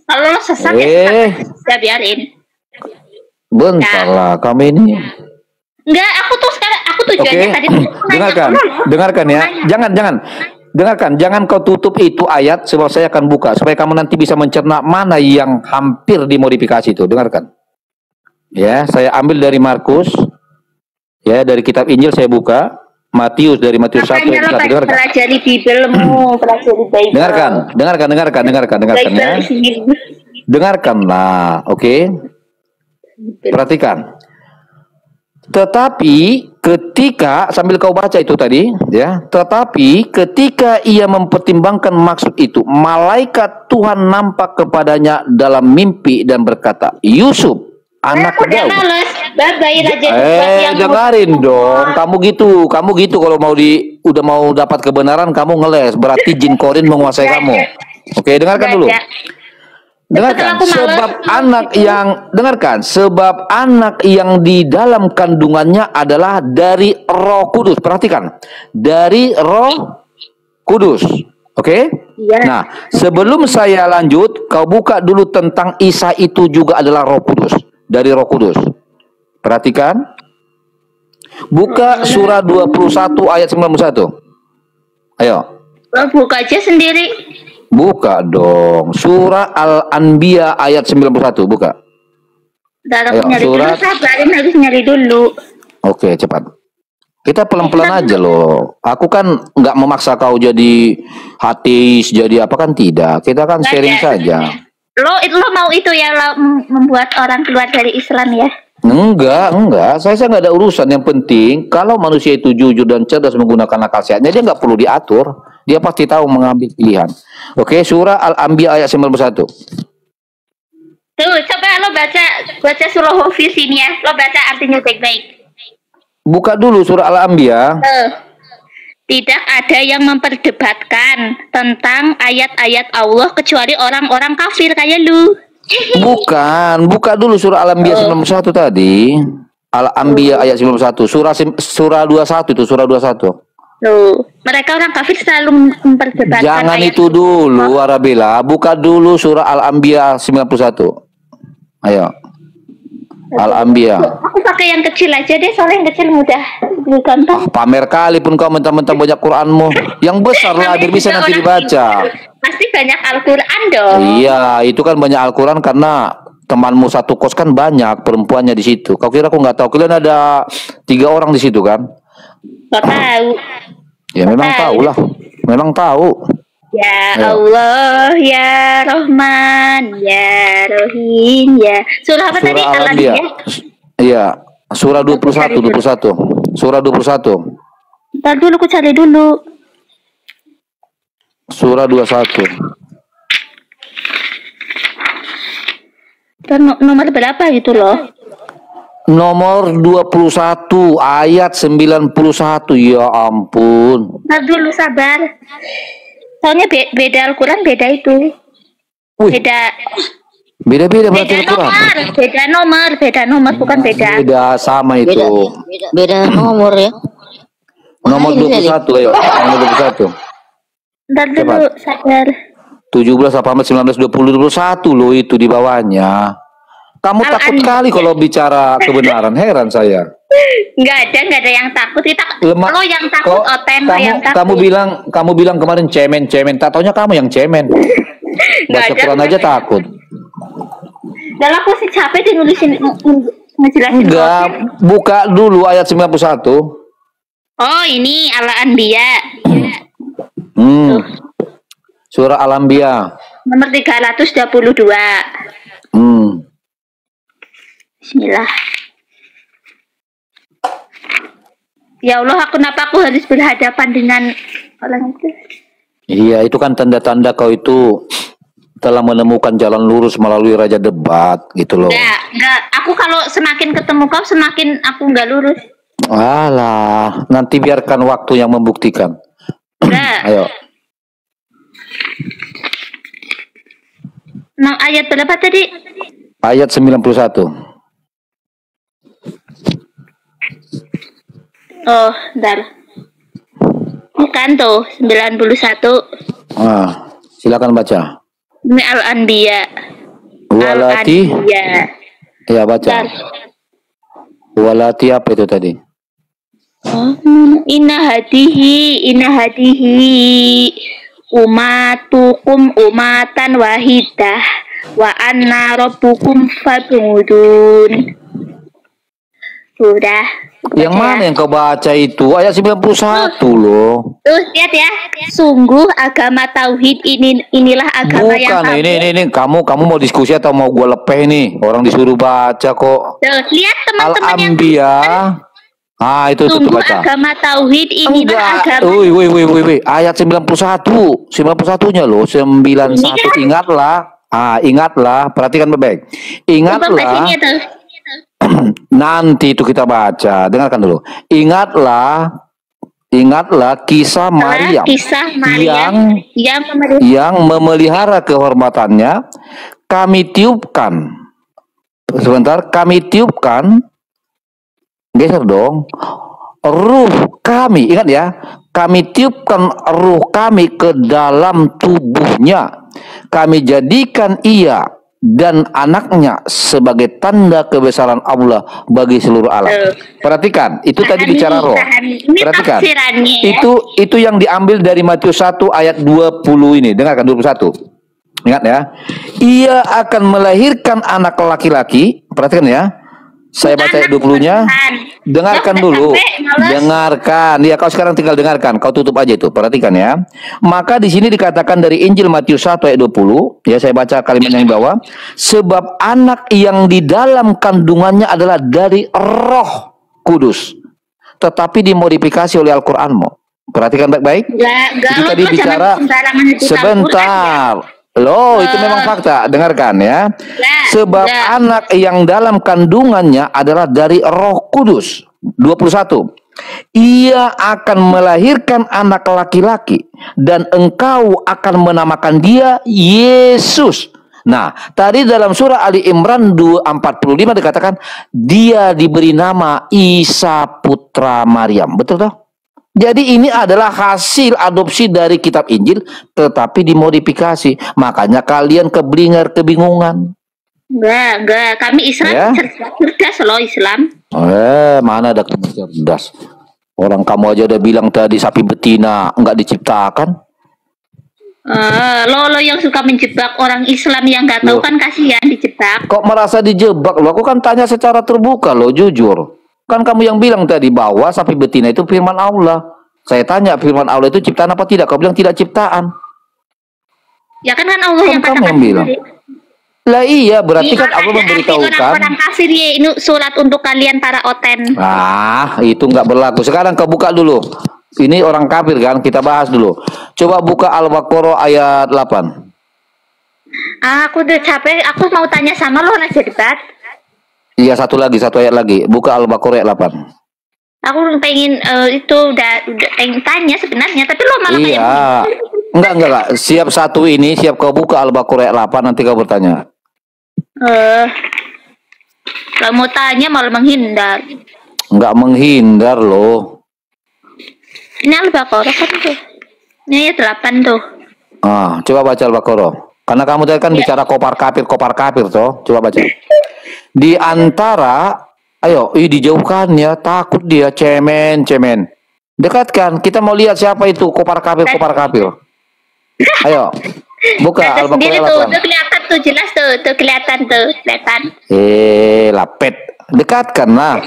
Kalau lo sesat ya biarin. Bentar lah, kamu ini. Enggak, aku tujuannya tadi. Dengarkan ya. Jangan kau tutup itu ayat sebab saya akan buka supaya kamu nanti bisa mencerna mana yang hampir dimodifikasi itu. Dengarkan. Ya, saya ambil dari Markus. Ya, dari kitab Injil saya buka. Matius dari Matius 1 ayat 1. Dengarkan. Pelajari Biblemu, pelajari Bible. Dengarkan ya. Dengarkanlah, oke? Perhatikan. Tetapi ketika sambil kau baca itu tadi, ya. Tetapi ketika ia mempertimbangkan maksud itu, malaikat Tuhan nampak kepadanya dalam mimpi dan berkata, Yusuf, anak Daud. Dengarin dong. Kamu gitu kalau udah mau dapat kebenaran kamu ngeles, berarti jin korin menguasai kamu. Oke, dengarkan dulu. Dengarkan, sebab anak yang di dalam kandungannya adalah dari Roh Kudus. Perhatikan, dari Roh Kudus. Oke? Ya. Nah, sebelum saya lanjut, kau buka dulu tentang Isa itu juga adalah Roh Kudus, dari Roh Kudus. Perhatikan. Buka surah 21 ayat 91. Ayo. Buka aja sendiri. Buka dong. Surah Al-Anbiya ayat 91. Buka. Ayo, surat. Sabarin, harus nyari dulu. Oke, cepat. Kita pelan-pelan aja loh. Aku kan nggak memaksa kau jadi ateis, jadi apa kan tidak. Kita kan sharing saja. Lo mau itu ya, lo membuat orang keluar dari Islam ya? Enggak. Saya nggak ada urusan. Yang penting kalau manusia itu jujur dan cerdas menggunakan akal sehatnya, dia nggak perlu diatur. Dia pasti tahu mengambil pilihan. Oke, surah Al-Anbiya ayat 91. Tuh, coba lo baca surah Hafiz ini ya. Lo baca artinya baik-baik. Buka dulu surah Al-Anbiya. Tidak ada yang memperdebatkan tentang ayat-ayat Allah kecuali orang-orang kafir kayak lu. Bukan, buka dulu surah Al-Anbiya 91 tadi. Al-Anbiya ayat 91. Surah 21 itu, surah 21. Loh, mereka orang kafir selalu memperdebatkan. Jangan itu dulu, Arabila. Buka dulu surah Al-Anbiya 91. Ayo. Al-Anbiya. Aku pakai yang kecil aja deh, soalnya yang kecil mudah gampang. Pamer kali pun kau mentang-mentang banyak Quranmu. Yang besar lah, biar bisa nanti dibaca. Pasti banyak Al-Quran dong. Iya, itu kan banyak Al-Quran karena temanmu satu kos kan banyak perempuannya di situ. Kau kira aku nggak tahu? Kalian ada 3 orang di situ kan? Gak tahu. Ya memang tahu lah. Memang tahu. Ya Allah, ya Rahman, ya Rahim, ya. Surah apa tadi? Al-Anbiya. Iya, surah 21. Surah 21. Ntar dulu, aku cari dulu. Surah 21. Dan nomor berapa gitu loh? Nomor 21 ayat 91. Ya ampun. Ntar dulu, sabar. Soalnya beda Al-Quran, beda itu. Wih. Beda berarti Al-Quran. Beda nomor, bukan beda. Beda sama itu. Beda nomor ya. Nomor 21 ayo. Nomor 21. Ntar dulu, sabar. 17, 18, 19, 20, 21 loh itu di bawahnya. Kamu takut kali kalau bicara kebenaran, heran saya. Nggak ada yang takut. Kalau yang takut Oten, yang takut. Kamu bilang kemarin cemen. Tak taunya kamu yang cemen. Baca Quran aja takut. Dan aku sih capek di nulisin ngejelasin. Enggak, buka dulu ayat 91. Oh, ini Al-Anbiya. Surah Al-Anbiya. Nomor 322. Bismillah. Ya Allah, kenapa aku harus berhadapan dengan orang itu? Iya, itu kan tanda-tanda kau itu telah menemukan jalan lurus melalui raja debat, gitu loh. Enggak. Aku kalau semakin ketemu kau, semakin aku nggak lurus. Alah, nanti biarkan waktu yang membuktikan. Ayo. Nah, ayat berapa tadi? Ayat 91. Oh, bentar. Bukan tuh, 91. Silakan baca. Ini Al-Anbiya. Walati. Al-Anbiya. Ya, baca. Bentar. Walati apa itu tadi? Inna hadihi umatukum umatan wahidah wa anna rabbukum fabudun. Sudah. Yang mana yang kau baca itu? Ayat 91 loh. Tuh, lihat ya. Sungguh agama tauhid inilah agama yang ini kamu mau diskusi atau mau gua lepeh nih? Orang disuruh baca kok. Tuh, lihat teman-teman yang Al-Anbiya. Itu sungguh baca. Agama tauhid inilah agama. Wih. Ayat 91. 91-nya loh. 91 ingatlah. Ingatlah, perhatikan baik-baik. Ingatlah. Nanti itu kita baca. Dengarkan dulu. Ingatlah kisah Maryam yang memelihara kehormatannya. Kami tiupkan. Geser dong. Ruh kami, ingat ya. Kami tiupkan ruh kami ke dalam tubuhnya. Kami jadikan ia dan anaknya sebagai tanda kebesaran Allah bagi seluruh alam. Perhatikan, itu tadi bicara roh. Perhatikan. Itu yang diambil dari Matius 1 ayat 20 ini. Dengarkan 21. Ingat ya. Ia akan melahirkan anak laki-laki. Perhatikan ya. Saya baca ayat 20-nya. Dengarkan dulu. Dengarkan. Ya, kau sekarang tinggal dengarkan. Kau tutup aja itu. Perhatikan ya. Maka di sini dikatakan dari Injil Matius 1 ayat 20. Ya, saya baca kalimat yang di bawah. Sebab anak yang di dalam kandungannya adalah dari Roh Kudus. Tetapi dimodifikasi oleh Al-Qur'anmu. Perhatikan baik-baik. Itu tadi bicara sebentar. Loh, itu memang fakta. Dengarkan ya. Sebab anak yang dalam kandungannya adalah dari Roh Kudus. 21. Ia akan melahirkan anak laki-laki dan engkau akan menamakan dia Yesus. Nah, tadi dalam surah Ali Imran 2:45 dikatakan dia diberi nama Isa putra Maryam. Betul toh? Jadi ini adalah hasil adopsi dari kitab Injil tetapi dimodifikasi. Makanya kalian kebingungan. Enggak. Kami Islam cerdas loh Islam. Mana ada cerdas? Orang kamu aja udah bilang tadi sapi betina enggak diciptakan. Lo yang suka menjebak orang Islam yang nggak tahu kan kasihan dijebak. Kok merasa dijebak lo? Aku kan tanya secara terbuka lo, jujur. Kan kamu yang bilang tadi bahwa sapi betina itu firman Allah. Saya tanya firman Allah itu ciptaan apa tidak? Kau bilang tidak ciptaan. Ya kan Allah yang katakan yang bilang. Lah iya, berarti kan Allah memberitahukan. Orang kafir ya, ini surat untuk kalian para oten. Itu nggak berlaku. Sekarang kau buka dulu. Ini orang kafir kan, kita bahas dulu. Coba buka Al-Baqarah ayat 8. Aku udah capek, aku mau tanya sama lo aja debat. Iya, satu ayat lagi. Buka Al-Baqarah ayat 8. Aku pengen itu udah pengen tanya sebenarnya, tapi lo malah Enggak. Siap satu ini, siap kau buka Al-Baqarah ayat 8, nanti kau bertanya. Kalau mau tanya malah menghindar. Enggak menghindar loh. Ini Al-Baqarah kan tuh. Ini ayat 8 tuh. Coba baca Al-Baqarah. Karena kamu tadi kan bicara kopar kafir toh. Coba baca. Di antara, ayo, dijauhkan ya, takut dia, cemen. Dekatkan, kita mau lihat siapa itu kopar kafir. Ayo, buka Al-Baqarah. Tuh kelihatan tuh, jelas tuh kelihatan. Lapet. Dekatkan lah.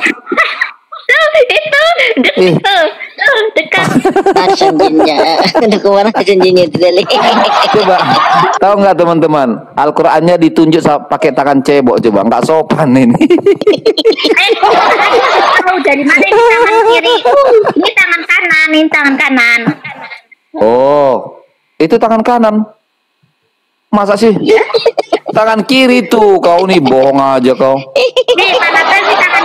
Itu dekat. Asan jinnya. Ada kemana asan jinnya itu dari. Coba, tahu nggak teman-teman? Al-Qur'annya ditunjuk pakai tangan cebok, coba nggak sopan ini. Tahu dari mana ini tangan kiri? Ini tangan kanan. Oh, itu tangan kanan. Masa sih? Tangan kiri tuh, kau nih bohong aja kau. Nih, mana tadi tangan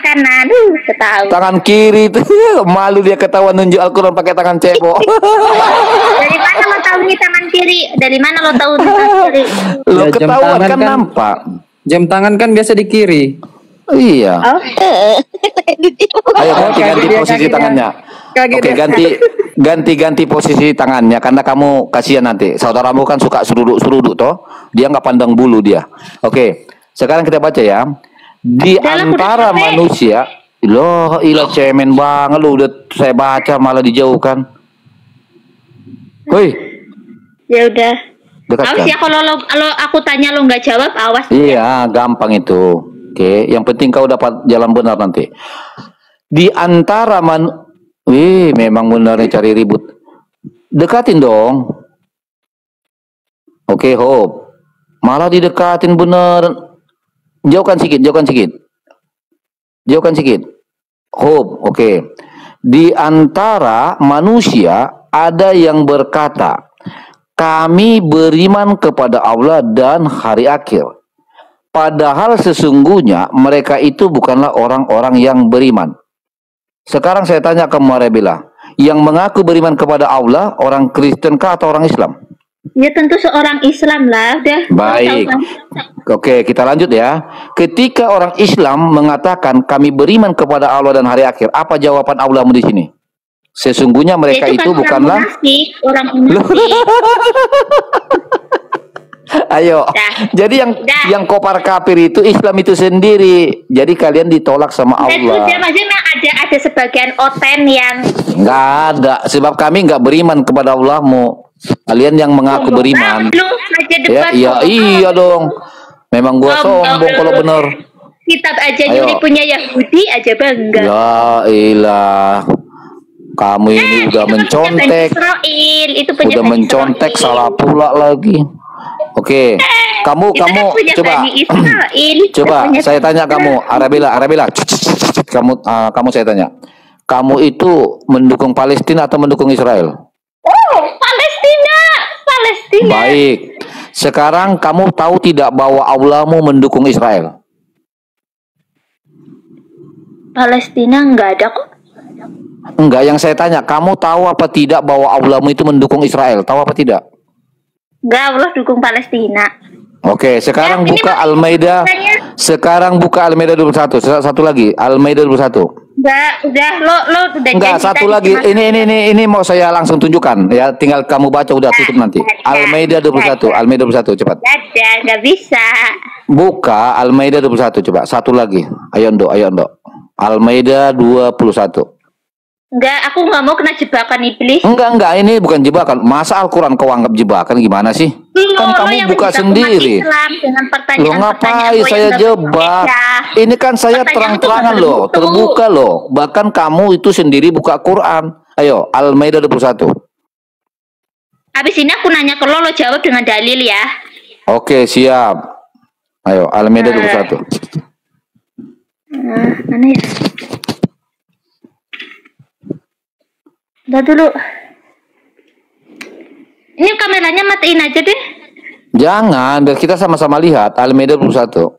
kanan. Ketahui. Tangan kiri tuh, malu dia ketahuan nunjuk Al-Quran pakai tangan cebok. Dari mana lo tahu ini tangan kiri? Lo Ya, jam ketahuan tangan kan kan- nampak. Jam tangan kan biasa di kiri. Iya. Oh. Ayo ganti kaget dia, posisi kaget tangannya. Kaget Oke, dia. ganti posisi tangannya karena kamu kasihan nanti. Saudaramu kan suka seruduk toh. Dia nggak pandang bulu dia. Oke, sekarang kita baca ya. Di antara manusia, ilah cemen banget lu, udah saya baca malah dijauhkan. Woi, Ya udah. dekat Awas kan? ya kalau aku tanya lo nggak jawab, awas. Iya, gampang itu. Oke, yang penting kau dapat jalan benar nanti. Di antara memang benarnya cari ribut. Dekatin dong. Oke, Hope. Malah didekatin bener. Jauhkan sedikit. Hope, oke. Di antara manusia ada yang berkata, kami beriman kepada Allah dan hari akhir. Padahal sesungguhnya mereka itu bukanlah orang-orang yang beriman. Sekarang saya tanya ke Marabila, yang mengaku beriman kepada Allah, orang Kristen kah atau orang Islam? Ya tentu seorang Islam lah, udah. Baik. Oke, kita lanjut ya. Ketika orang Islam mengatakan kami beriman kepada Allah dan hari akhir, apa jawaban Allahmu di sini? Sesungguhnya mereka itu bukanlah orang munafik. Ayo. Jadi yang kopar kafir itu Islam itu sendiri. Jadi kalian ditolak sama Dan Allah. udah maksudnya ada sebagian oten yang Nggak ada, sebab kami nggak beriman kepada Allahmu. Kalian yang mengaku beriman. Lu aja Ya, depan. iya dong. Memang gua sombong kalau bener. Kitab aja Ayo. nyuri punya Yahudi aja bangga. Ya ilah. Kamu ini udah Itu kan mencontek. punya Bani Israel, itu punya Udah Bani mencontek Israel. salah pula lagi. Oke. Kamu Itu kan punya coba Bani Israel. coba Itu punya saya tanya kamu, Arabila. Kamu saya tanya. Kamu itu mendukung Palestina atau mendukung Israel? Oh, Palestina. Baik. Sekarang kamu tahu tidak bahwa Allahmu mendukung Israel? Palestina nggak ada kok. Enggak, yang saya tanya, kamu tahu apa tidak bahwa Allahmu itu mendukung Israel? Tahu apa tidak? Nggak, Allah dukung Palestina. Oke, sekarang Ya, ini buka masih Al-Maidah. ceritanya. Sekarang buka Al-Maidah 21. Satu lagi, Al-Maidah 21. Nggak, udah lo udah Enggak, janji satu tadi lagi. cuma- Ini mau saya langsung tunjukkan ya. Tinggal kamu baca udah tutup nanti. Al-Maidah 21. Al-Maidah 21 cepat. Ada, nggak bisa. Buka Al-Maidah 21 coba. Satu lagi. Ayo Ndok. Al-Maidah 21. Nggak, aku nggak mau kena jebakan iblis. Enggak, ini bukan jebakan. Masa Al-Quran kau anggap jebakan gimana sih? Kan Lo kamu yang buka menjebak umat sendiri. Islam dengan Lo pertanyaan-pertanyaan ngapain lo saya yang nggak jebak? berbeda. Ini kan saya Pertanyaan terang-terangan itu loh, nggak terbuka loh. Bahkan kamu itu sendiri buka Quran. Ayo, Al-Maidah 21. Habis ini aku nanya ke lo jawab dengan dalil ya. Oke, siap. Ayo, Al-Maidah 21. Mana ya? Udah dulu. Ini kameranya matiin aja deh. Jangan, biar kita sama-sama lihat Al-Maidah 21.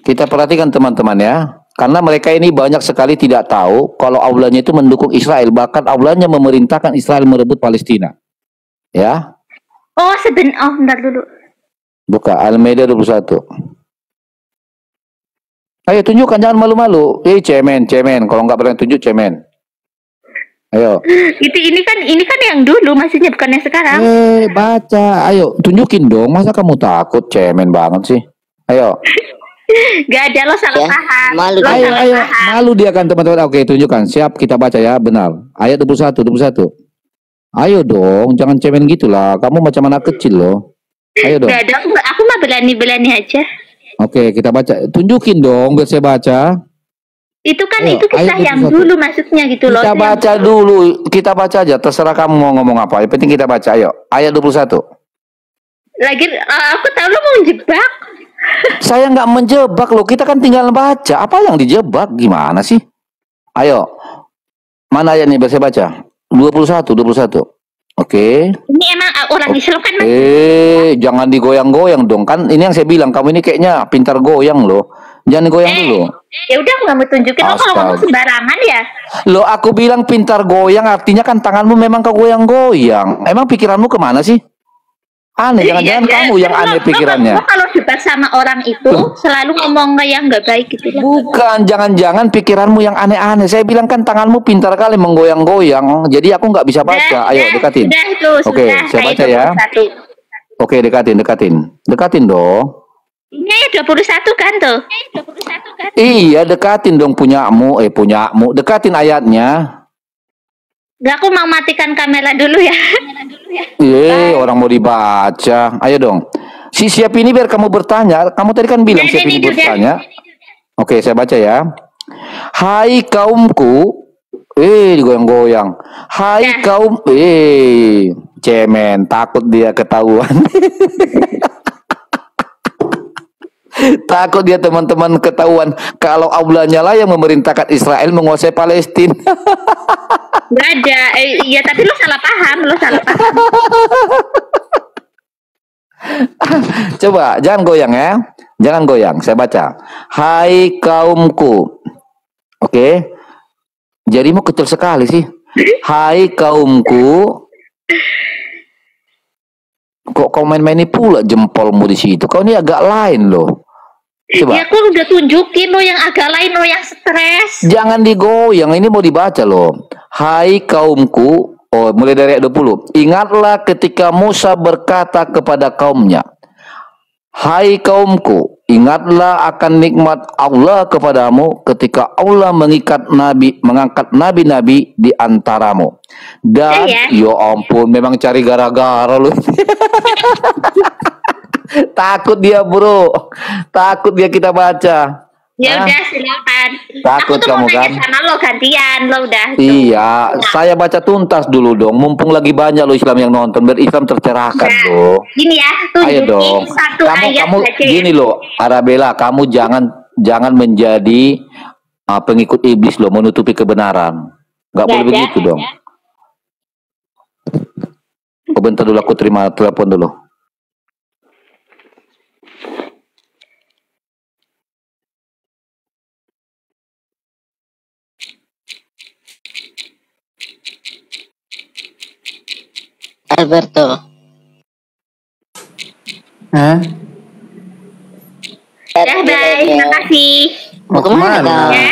Kita perhatikan teman-teman ya. Karena mereka ini banyak sekali tidak tahu kalau Allahnya itu mendukung Israel. Bahkan Allahnya memerintahkan Israel merebut Palestina. Ya. Bentar dulu. Buka Al-Maidah 21. Ayo tunjukkan, jangan malu-malu. Cemen. Kalau nggak pernah tunjuk cemen. Ayo. Ini kan yang dulu, maksudnya bukan yang sekarang. Baca. Ayo, tunjukin dong. Masa kamu takut? Cemen banget sih. Ayo. Gak ada, lo salah Ya, paham. malu. Lo Ayo, salah ayo. paham. Malu dia kan teman-teman. Oke, tunjukkan. Siap, kita baca ya. Benar. Ayat 21, 21. Ayo dong, jangan cemen gitulah. Kamu macam anak kecil loh. Ayo dong. Gak ada, aku mah berani aja. Oke, kita baca. Tunjukin dong biar saya baca. Itu kan Ayo, itu kisah ayat yang 21. dulu maksudnya gitu loh. Kita Itu yang- baca dulu. Kita baca aja. Terserah kamu mau ngomong apa. Yang penting kita baca. Ayo. Ayat 21. Lagi aku tahu lo mau menjebak. Saya nggak menjebak loh. Kita kan tinggal baca. Apa yang dijebak? Gimana sih? Ayo. Mana ayat nih? Biar saya baca. 21. Oke. Ini emang orang Islam kan Mas? Jangan digoyang-goyang dong. Kan ini yang saya bilang. Kamu ini kayaknya pintar goyang loh. Jangan digoyang dulu. Ya udah aku nggak mau tunjukin lo kalau ngomong Astaga. sembarangan ya. Loh, aku bilang pintar goyang artinya kan tanganmu memang kegoyang-goyang. Emang pikiranmu kemana sih? Aneh, jangan-jangan Iya, kamu yang aneh pikirannya. Lo kalau debat sama orang itu selalu ngomong yang nggak baik gitu lah. Bukan, jangan-jangan pikiranmu yang aneh-aneh. Saya bilang kan tanganmu pintar kali menggoyang-goyang. Jadi aku nggak bisa baca. Ayo, dekatin. Sudah itu, Oke, sudah. saya baca Ayat ya. 21. Oke, dekatin. Dekatin dong. Ini ayat 21 kan tuh? Iya, dekatin dong punyamu. Dekatin ayatnya. Nggak, aku mau matikan kamera dulu ya. Orang mau dibaca. Ayo dong. Siap ini biar kamu bertanya. Kamu tadi kan bilang Udah, siap ini udah. bertanya. Oke, saya baca ya. Hai kaumku. Digoyang-goyang. Hai Ya. kaum. Cemen. Takut dia ketahuan. Takut dia teman-teman ketahuan. Kalau Allahnya lah yang memerintahkan Israel menguasai Palestina. Nggak ada. Iya, tapi lo salah paham. Coba, jangan goyang ya. Jangan goyang, saya baca. Hai kaumku. Oke. Jadimu kecil sekali sih. Hai kaumku. Kok kau main-mainin pula jempolmu di situ? Kau ini agak lain loh. Coba. Ya aku udah tunjukin lo yang agak lain, lo yang stres. Jangan digoyang, ini mau dibaca loh. Hai kaumku. Oh, mulai dari ayat 20. Ingatlah ketika Musa berkata kepada kaumnya. Hai kaumku, ingatlah akan nikmat Allah kepadamu ketika Allah mengangkat nabi-nabi di antaramu. Dan ya ampun, memang cari gara-gara lu. Takut dia, bro. Takut dia kita baca. Ya udah, silakan. Takut aku tuh kamu mau kan? nanya sama lo gantian, lo udah. Iya, saya baca tuntas dulu dong. Mumpung lagi banyak lo Islam yang nonton, biar Islam tercerahkan loh. Gini ya, Ayo dong. tunjukin satu ayat Kamu saja ya. gini loh, Arabella, kamu jangan menjadi pengikut iblis loh, menutupi kebenaran. Gak boleh begitu dong. Oh, bentar dulu, aku terima telepon dulu. Alberto. Hah? Ya, bye. Terima kasih. Mau kemana kau? Ya.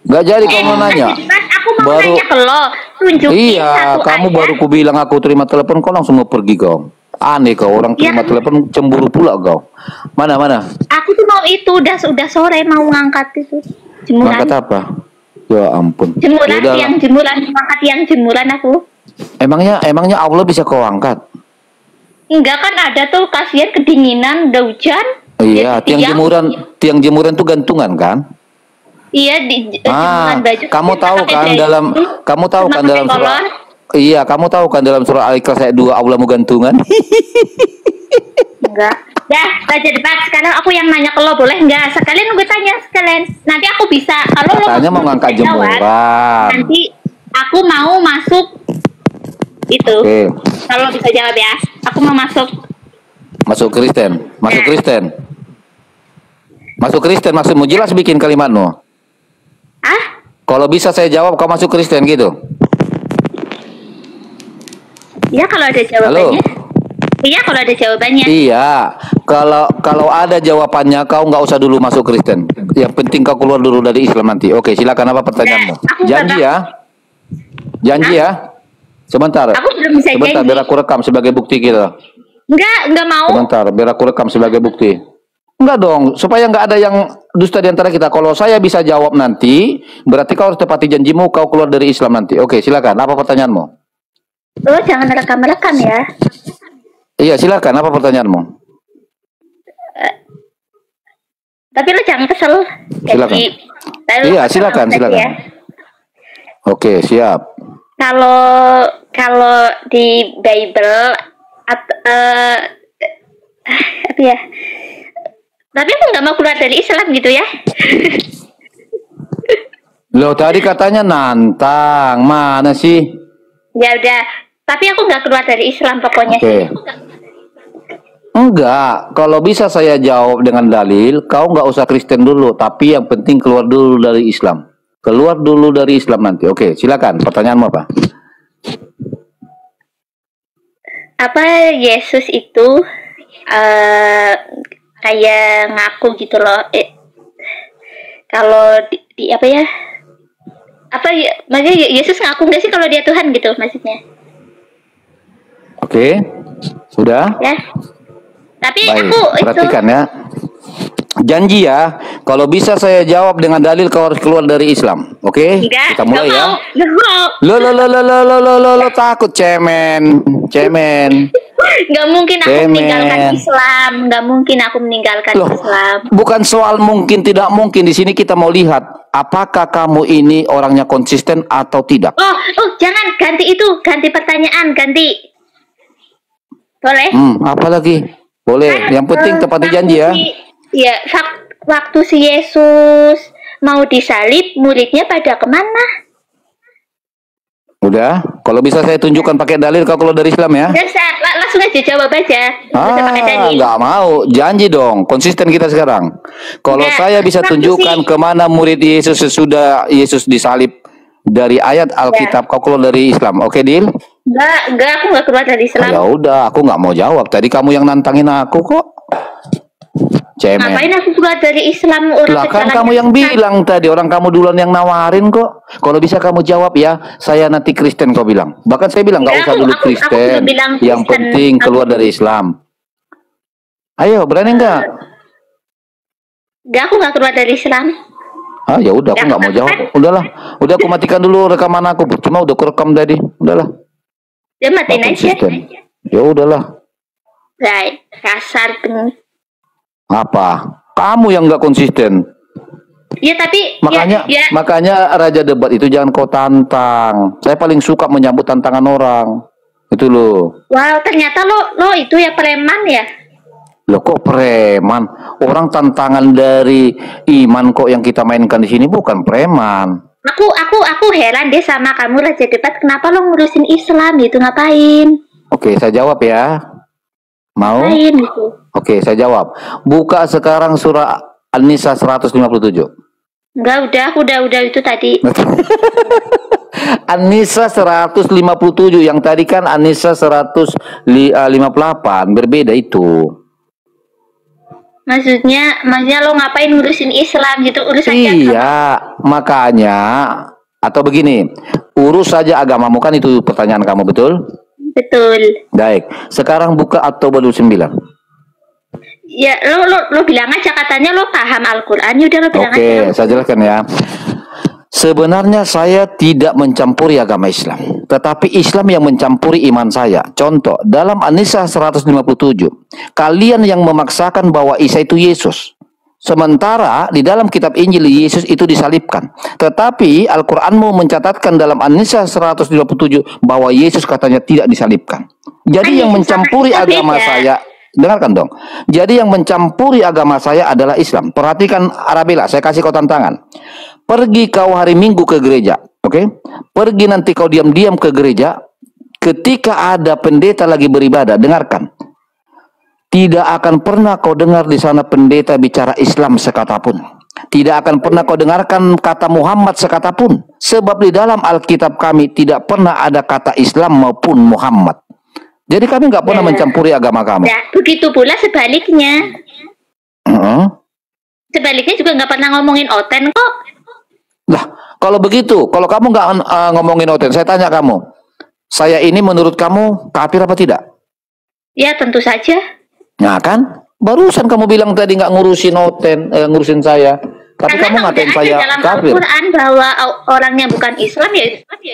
Gak jadi kamu mau nanya. Mas, aku mau Baru- nanya ke lo. Tunjukin Iya, satu kamu ayat. baru ku bilang aku terima telepon, kau langsung mau pergi kau. Aneh kau, orang terima Ya. telepon cemburu pula kau. Mana? Aku tuh mau itu udah sore mau ngangkat itu jemuran. Ngangkat apa? Ya ampun. Jemuran Yaudah lah. yang jemuran ngangkat yang jemuran aku. Emangnya Allah bisa kau angkat? Enggak kan ada tuh kasihan kedinginan udah hujan. Iya, Jadi tiang jemuran itu gantungan kan? Iya di jemuran baju. Kamu tahu pakai kan baju. kamu tahu Sama kan pakai dalam surah. kolor. Iya, kamu tahu kan dalam surah Al-Ikhlas ayat 2 Allah mau gantungan. Enggak. Dah, baca debat. Sekarang aku yang nanya ke lo, boleh enggak? Sekalian gue tanya sekalian. Nanti aku bisa. Kalau lo Katanya mau ngangkat bisa jawab, jemuran. nanti aku mau masuk itu. Oke. Kalau lo bisa jawab ya. Aku mau masuk. Masuk Kristen. Masuk Kristen. Masuk Kristen maksudmu, jelas bikin kalimatmu. Ah? Kalau bisa saya jawab kau masuk Kristen gitu. Iya kalau ada jawabannya. Iya kalau ada jawabannya. Iya, kalau ada jawabannya kau nggak usah dulu masuk Kristen. Yang penting kau keluar dulu dari Islam nanti. Oke, silakan apa pertanyaanmu? Aku Janji nggak- ya. Janji ya. Sebentar. Aku belum bisa Sebentar, janji. biar aku rekam sebagai bukti kita. Enggak mau. Sebentar, biar aku rekam sebagai bukti. Enggak dong, supaya enggak ada yang dusta di antara kita. Kalau saya bisa jawab nanti, berarti kau harus tepati janjimu, kau keluar dari Islam nanti. Oke, silakan. Apa pertanyaanmu? Lo jangan rekam ya. Iya, silakan. Apa pertanyaanmu? Tapi lo jangan kesel. Silakan. Iya, silakan. Ya. Oke, siap. Kalau di Bible apa ya? Tapi aku nggak mau keluar dari Islam gitu ya. Loh, tadi katanya nantang. Mana sih? Ya udah. Tapi aku nggak keluar dari Islam pokoknya. Oke. Enggak, kalau bisa saya jawab dengan dalil, kau nggak usah Kristen dulu, tapi yang penting keluar dulu dari Islam. Keluar dulu dari Islam nanti. Oke, silakan. Pertanyaanmu apa? Apa Yesus itu kayak ngaku gitu loh? Kalau di apa ya? Apa ya? Maksudnya Yesus ngaku nggak sih kalau dia Tuhan gitu maksudnya? Oke, sudah. Ya. Tapi Baik, aku perhatikan ya. Janji ya, kalau bisa saya jawab dengan dalil kau harus keluar dari Islam. Oke? Enggak, Kita mulai ya. Enggak mau. Lo takut cemen. Nggak mungkin aku Cemen. meninggalkan Islam. Nggak mungkin aku meninggalkan Loh, Islam. bukan soal mungkin tidak mungkin. Di sini kita mau lihat apakah kamu ini orangnya konsisten atau tidak. Oh, jangan ganti itu, ganti pertanyaan, ganti. Boleh? Apa lagi? Boleh. Yang penting tepati janji ya. Iya, waktu si Yesus mau disalib, muridnya pada kemana? Udah. Kalau bisa saya tunjukkan pakai dalil kau keluar dari Islam ya. Langsung aja jawab aja. Nggak usah pakai dalil. Nggak mau. Janji dong. Konsisten kita sekarang. Kalau saya bisa tunjukkan kemana murid Yesus sesudah Yesus disalib dari ayat Alkitab, kau keluar dari Islam. Oke, deal? Enggak, aku nggak keluar dari Islam. Ya udah, aku nggak mau jawab. Tadi kamu yang nantangin aku kok. Cemen. Ngapain aku keluar dari Islam? Lah kan kamu yang bilang tadi, orang kamu duluan yang nawarin kok. Kalau bisa kamu jawab ya, saya nanti Kristen kau bilang. Bahkan saya bilang nggak usah dulu Kristen. Yang penting keluar dari Islam. Ayo, berani nggak? Enggak, aku nggak keluar dari Islam. Ah ya udah, aku nggak mau jawab. Udahlah, udah aku matikan dulu rekaman aku. Cuma udah aku rekam tadi. Udahlah. Ya matiin aja. Ya udahlah. Baik, kasar pun. Apa? Kamu yang nggak konsisten. Ya tapi makanya raja debat itu jangan kau tantang. Saya paling suka menyambut tantangan orang. Itu loh. Wow, ternyata lo itu ya preman ya? Loh kok preman? Orang tantangan dari iman kok yang kita mainkan di sini bukan preman. Aku heran deh sama kamu raja debat. Kenapa lo ngurusin Islam gitu, ngapain? Oke, saya jawab ya. Mau? Ngapain gitu? Oke, saya jawab. Buka sekarang surah An-Nisa 157. Enggak, udah itu tadi. An-Nisa 157, yang tadi kan An-Nisa 158, berbeda itu. Maksudnya lo ngapain ngurusin Islam gitu, urusan Iya, makanya atau begini, urus saja agamamu, kan itu pertanyaan kamu, betul? Betul. Baik, sekarang buka At-Taubah 29. Ya, lo bilang aja, katanya lo paham Al-Qur'an, udah lo bilang aja. Oke, saya jelaskan ya. Sebenarnya saya tidak mencampuri agama Islam, tetapi Islam yang mencampuri iman saya. Contoh, dalam An-Nisa 157, kalian yang memaksakan bahwa Isa itu Yesus. Sementara di dalam kitab Injil Yesus itu disalibkan. Tetapi Al-Qur'anmu mencatatkan dalam An-Nisa 157 bahwa Yesus katanya tidak disalibkan. Jadi yang mencampuri agama saya, dengarkan dong. Jadi yang mencampuri agama saya adalah Islam. Perhatikan Arabella, saya kasih kau tantangan. Pergi kau hari Minggu ke gereja, oke? Pergi nanti kau diam-diam ke gereja. Ketika ada pendeta lagi beribadah, dengarkan. Tidak akan pernah kau dengar di sana pendeta bicara Islam sekata pun. Tidak akan pernah kau dengarkan kata Muhammad sekata pun. Sebab di dalam Alkitab kami tidak pernah ada kata Islam maupun Muhammad. Jadi kami nggak pernah mencampuri agama kamu. Ya, begitu pula sebaliknya. Sebaliknya juga nggak pernah ngomongin Oten kok. Lah, kalau begitu, kalau kamu nggak ngomongin Oten, saya tanya kamu, saya ini menurut kamu kafir apa tidak? Ya tentu saja. Nah kan, barusan kamu bilang tadi nggak ngurusin Oten, ngurusin saya, tapi Karena kamu ngatain udah ada saya dalam kafir. Al-Quran bahwa orangnya bukan Islam ya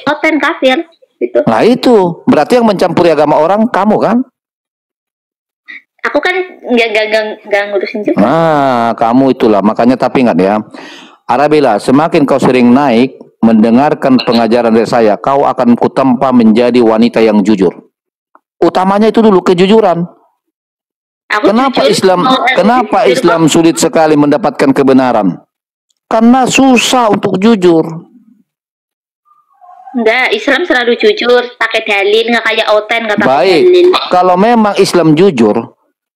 Oten kafir. Gitu. Nah itu, berarti yang mencampuri agama orang kamu kan? Aku kan nggak ngurusin juga. Nah, kamu itulah, makanya tapi ingat ya, Arabella, semakin kau sering naik mendengarkan pengajaran dari saya, kau akan kutempa menjadi wanita yang jujur. Utamanya itu dulu kejujuran. Kenapa Islam sulit sekali mendapatkan kebenaran? Karena susah untuk jujur. Enggak, Islam selalu jujur, pakai dalil, nggak kayak Oten nggak pakai Baik, dalil. kalau memang Islam jujur,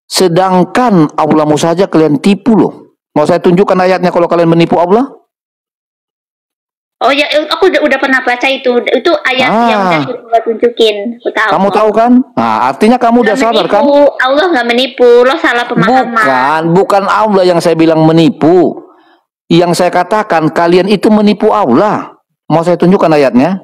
sedangkan Allahmu saja kalian tipu loh. Mau saya tunjukkan ayatnya kalau kalian menipu Allah? Oh ya, aku udah pernah baca itu ayat yang udah aku tunjukin. Aku tahu. Kamu tahu kan? Nah, artinya kamu udah sadar kan? Allah nggak menipu, lo salah pemahaman. Bukan Allah yang saya bilang menipu. Yang saya katakan kalian itu menipu Allah. Mau saya tunjukkan ayatnya?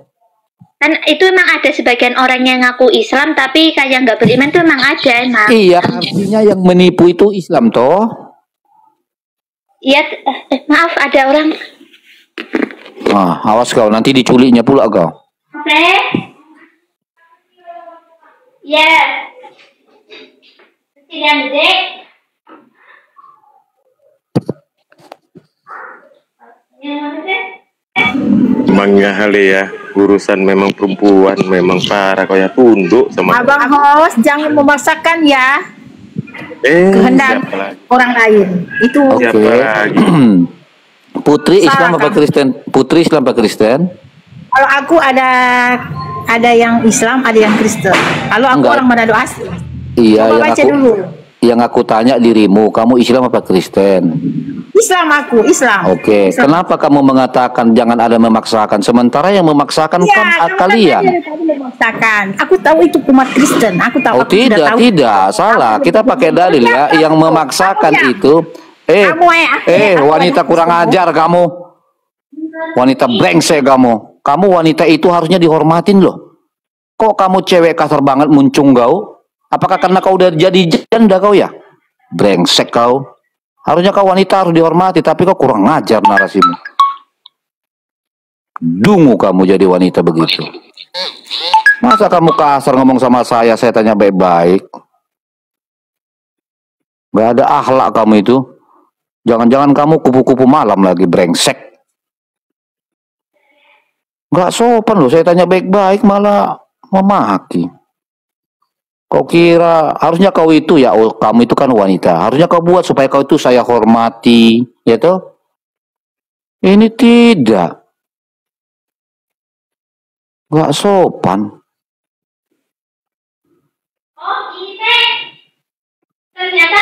Kan itu emang ada sebagian orang yang ngaku Islam tapi kayak nggak beriman itu emang ada emang. Iya, artinya yang menipu itu Islam toh. Iya, maaf ada orang. Ah, awas kau, nanti diculiknya pula kau. Oke. Ya. Yang gede. Emangnya hal ya, urusan memang perempuan memang parah kayak tunduk sama Abang host jangan memaksakan ya kehendak orang lain. Itu siapa lagi? Putri Islam Salah apa kamu. Kristen? Putri Islam apa Kristen? kalau aku ada yang Islam, ada yang Kristen. Kalau aku Enggak. orang Manado asli. Iya, Coba baca dulu. yang aku tanya dirimu, kamu Islam apa Kristen? Islam aku, Islam. Oke, Islam. kenapa kamu mengatakan jangan ada memaksakan, sementara yang memaksakan Ya, kan kamu kalian? kan tadi memaksakan. Aku tahu itu umat Kristen. Aku tahu. Oh aku sudah tahu. tidak, salah. Kita pakai dalil ya. Yang memaksakan itu, wanita kurang ajar kamu, wanita brengsek kamu. Kamu wanita itu harusnya dihormatin loh. Kok kamu cewek kasar banget muncung kau? Apakah karena kau udah jadi janda kau ya? Brengsek kau. Harusnya kau wanita harus dihormati, tapi kau kurang ajar narasimu. Dungu kamu jadi wanita begitu. Masa kamu kasar ngomong sama saya tanya baik-baik. Gak ada akhlak kamu itu. Jangan-jangan kamu kupu-kupu malam lagi, brengsek. Gak sopan loh, saya tanya baik-baik malah memaki. Kau kira harusnya kau itu ya, oh, kamu itu kan wanita. Harusnya kau buat supaya kau itu saya hormati, ya toh? Ini tidak. Gak sopan.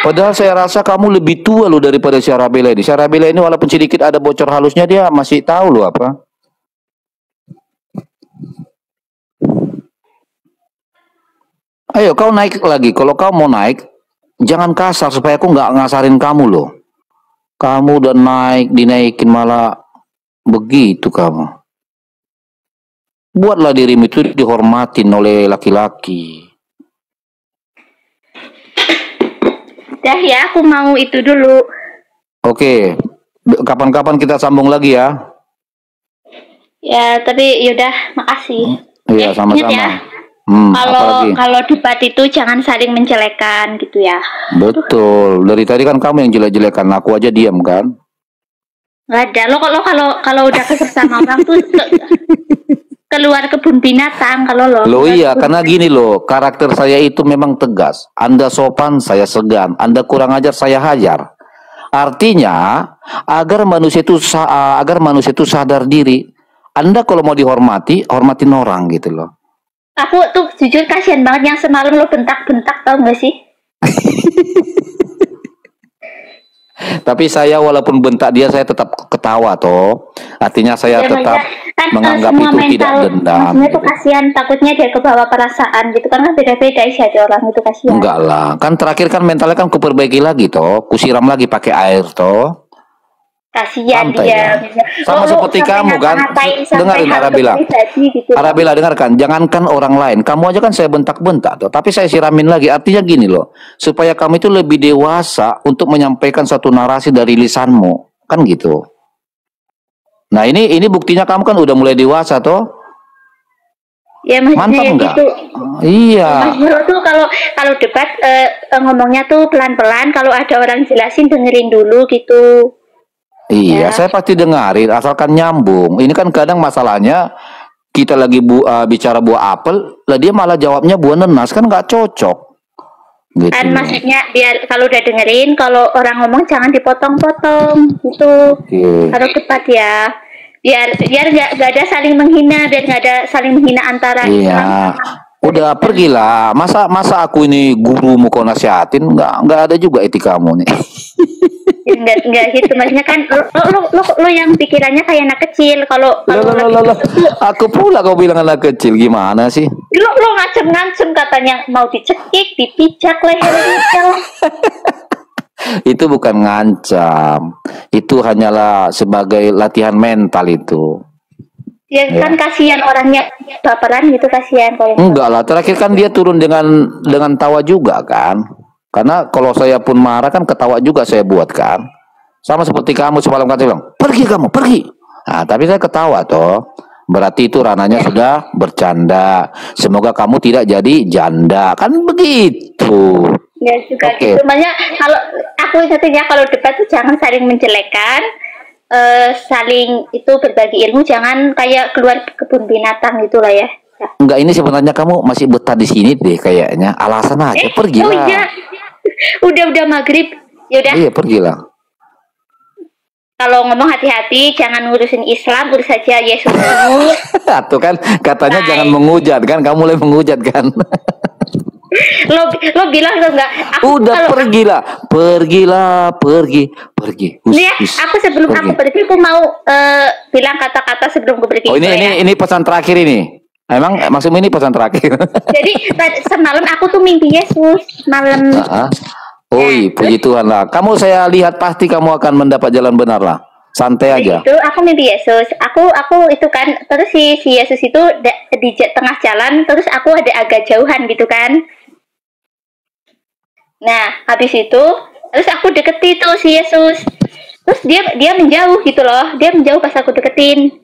Padahal saya rasa kamu lebih tua loh daripada si Arabella ini. Si Arabella ini walaupun sedikit ada bocor halusnya, dia masih tahu loh apa. Ayo kau naik lagi. Kalau kau mau naik, jangan kasar supaya aku nggak ngasarin kamu loh. Kamu udah naik, dinaikin malah begitu kamu. Buatlah dirimu itu dihormatin oleh laki-laki. Dah ya, aku mau itu dulu. Oke, kapan-kapan kita sambung lagi ya. Ya, tapi yaudah, makasih. Iya, Ingat sama-sama. ya, Apalagi? kalau debat itu jangan saling menjelekan gitu ya. Betul. Dari tadi kan kamu yang jelek-jelekan, aku aja diam kan. Nggak ada. Lo kalau udah kesel sama orang tuh keluar kebun binatang kalau lo. Loh iya, karena gini loh, karakter saya itu memang tegas. Anda sopan, saya segan. Anda kurang ajar, saya hajar. Artinya, agar manusia itu sadar diri. Anda kalau mau dihormati, hormatin orang gitu loh. Aku tuh jujur kasihan banget yang semalam lo bentak-bentak, tau gak sih? Tapi saya walaupun bentak dia, saya tetap ketawa toh. Artinya saya Ya, tetap kan menganggap semua itu mental, tidak dendam. maksudnya Gitu. tuh kasihan, takutnya dia kebawa perasaan gitu kan beda-beda isi hati orang itu kasihan. Enggak lah, kan terakhir kan mentalnya kan kuperbaiki lagi toh, kusiram lagi pakai air toh. Kasihan Santai dia. ya. Sama Lo seperti sampai kamu kan. ngata-ngatain sampai Dengarin hal Arabella. pribadi gitu. Arabella dengarkan, jangankan orang lain, kamu aja kan saya bentak-bentak tuh, tapi saya siramin lagi. Artinya gini loh, supaya kamu itu lebih dewasa untuk menyampaikan satu narasi dari lisanmu, kan gitu. Nah ini buktinya kamu kan udah mulai dewasa toh. Ya maksudnya Mantap ya enggak? gitu. Iya. Mas Bro tuh kalau debat ngomongnya tuh pelan-pelan, kalau ada orang jelasin dengerin dulu gitu. Iya, Ya. saya pasti dengarin asalkan nyambung. Ini kan kadang masalahnya kita lagi bicara buah apel, lah dia malah jawabnya buah nenas, kan nggak cocok. Gitu. Kan maksudnya biar kalau udah dengerin, kalau orang ngomong jangan dipotong-potong gitu. Kalau debat ya. Biar nggak ada saling menghina, biar nggak ada saling menghina antara Iya. Udah pergilah. Masa aku ini gurumu kau nasihatin, nggak ada juga etikamu nih. Enggak gitu, maksudnya kan lo yang pikirannya kayak anak kecil. Kalau Aku pula kau bilang anak kecil, gimana sih? lo ngancem katanya mau dicekik, dipijak lehernya. Itu bukan ngancam, itu hanyalah sebagai latihan mental itu. Ya kan kasihan orangnya baperan gitu, kasihan kalau. Enggak lah, terakhir kan dia turun dengan tawa juga kan. Karena kalau saya pun marah kan ketawa juga saya buat kan. Sama seperti kamu semalam kata bilang, pergi kamu, pergi. Nah, tapi saya ketawa toh. Berarti itu rananya sudah bercanda. Semoga kamu tidak jadi janda. Kan begitu. Ya juga gitu. Makanya kalau aku ingatnya kalau debat tuh jangan saling menjelekan, saling itu berbagi ilmu, jangan kayak keluar kebun binatang gitulah ya. Enggak, ini sebenarnya kamu masih betah di sini deh kayaknya. Alasan aja, pergilah. Oh iya. Udah maghrib. Ya udah. Iya, pergilah. Kalau ngomong hati-hati, jangan ngurusin Islam, urus saja Yesus. Tuh kan katanya jangan menghujat kan, kamu mulai menghujat kan. lo bilang lo enggak? Udah pergilah. Pergi. Nih ya, aku sebelum aku pergi aku mau bilang kata-kata sebelum aku pergi. Oh ini pesan terakhir ini. Emang maksudmu ini pesan terakhir? Jadi semalam aku tuh mimpi Yesus malam. Puji Tuhan lah. Kamu saya lihat pasti kamu akan mendapat jalan benar lah. Santai aja. Itu aku mimpi Yesus. Aku itu kan terus si Yesus itu di tengah jalan, terus aku ada agak jauhan gitu kan. Nah, habis itu terus aku deketin tuh si Yesus. Terus dia menjauh gitu loh. Dia menjauh pas aku deketin.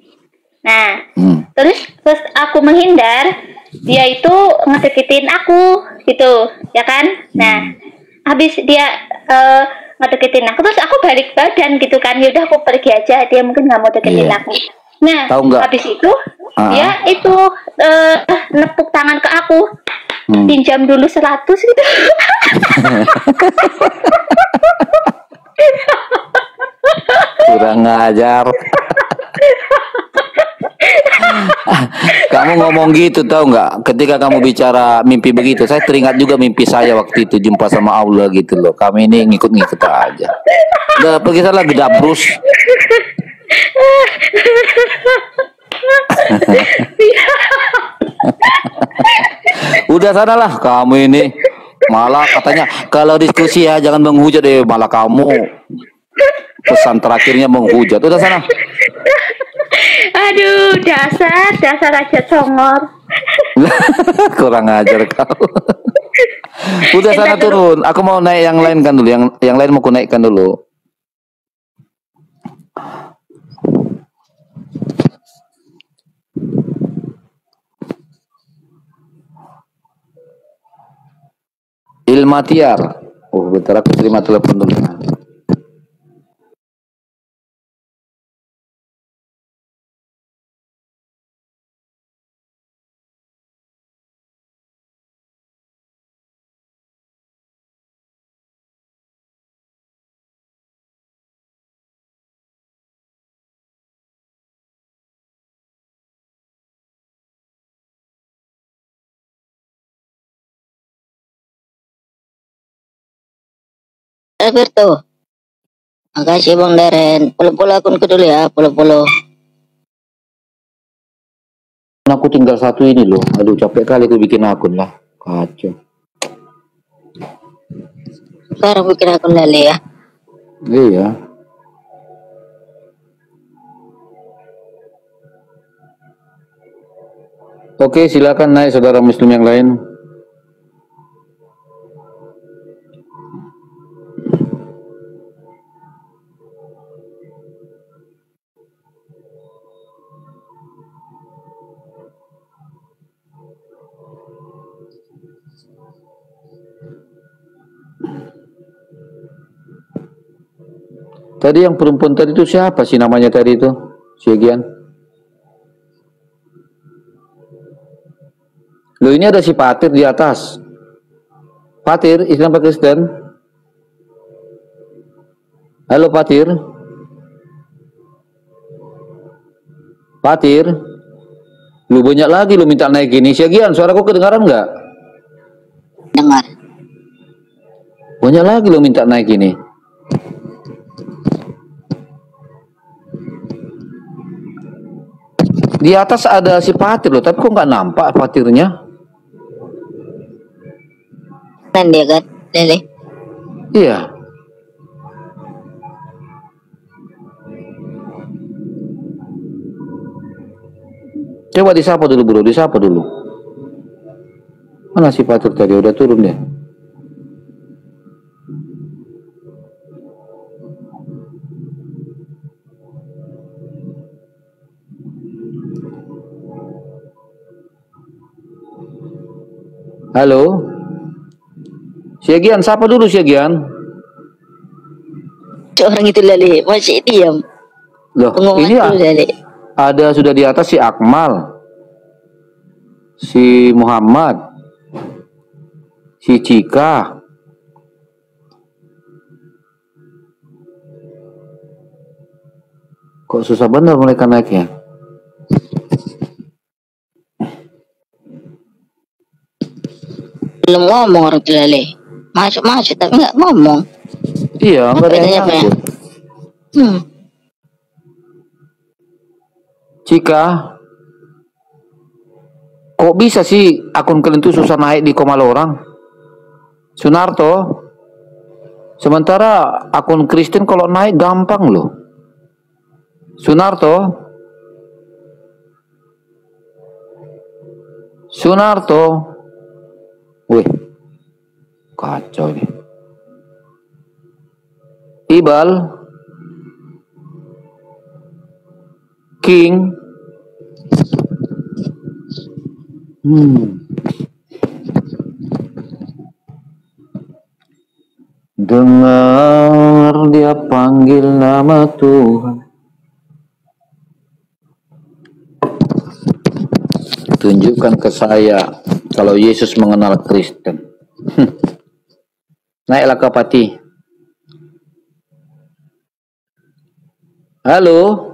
Nah, terus aku menghindar, dia itu ngedeketin aku gitu, ya kan? Nah, habis dia ngedeketin aku, terus aku balik badan gitu kan. Ya udah aku pergi aja, dia mungkin nggak mau deketin aku. Nah, habis itu dia itu nepuk tangan ke aku. Pinjam dulu 100 gitu. Kurang ngajar. Kamu ngomong gitu tahu nggak? Ketika kamu bicara mimpi begitu, saya teringat juga mimpi saya waktu itu jumpa sama Allah gitu loh. Kami ini ngikut-ngikut aja. Udah pergi sana gedabrus. Udah sanalah kamu ini. Malah katanya kalau diskusi ya jangan menghujat deh, malah kamu pesan terakhirnya menghujat. Udah sana. Aduh, dasar aja congor. Kurang ajar kau. Udah sana turun. Aku mau naik yang lain kan dulu. Yang lain mau aku naikkan dulu. Ilma Tiar. Bentar aku terima telepon dulu. Alberto. Makasih Bang Deren. Follow akunku dulu ya, follow. Aku tinggal satu ini loh. Aduh capek kali aku bikin akun lah. Kacau. Sekarang bikin akun lali ya. Iya. Oke, silakan naik saudara muslim yang lain. Tadi yang perempuan tadi itu siapa sih namanya tadi itu? Si Gian. Loh, ini ada si Patir di atas. Patir, Islam apa Kristen? Halo Patir. Patir. Lu banyak lagi lu minta naik gini. Si Gian, suaraku kedengaran nggak? Dengar. Banyak lagi lu minta naik gini. Di atas ada si Patir loh, tapi kok nggak nampak Patirnya? Kan dia kan, Lele. Iya. Coba disapa dulu bro, disapa dulu. Mana si Patir tadi? Udah turun ya? Halo? Syagian, sapa dulu Syagian. Orang itu Lele, masih diam. Loh, ini ada sudah di atas si Akmal, si Muhammad, si Cika. Kok susah bener mereka naiknya? Belum ngomong orang itu Lele. Masuk tapi nggak ngomong. Iya, nggak ada yang nyambut. Cika, kok bisa sih akun kalian tuh susah naik di Komalorang? Sunarto, sementara akun Kristen kalau naik gampang loh. Sunarto, wih, kacau nih. Ibal, King, dengar dia panggil nama Tuhan. Tunjukkan ke saya kalau Yesus mengenal Kristen. Naiklah ke Pati. Halo.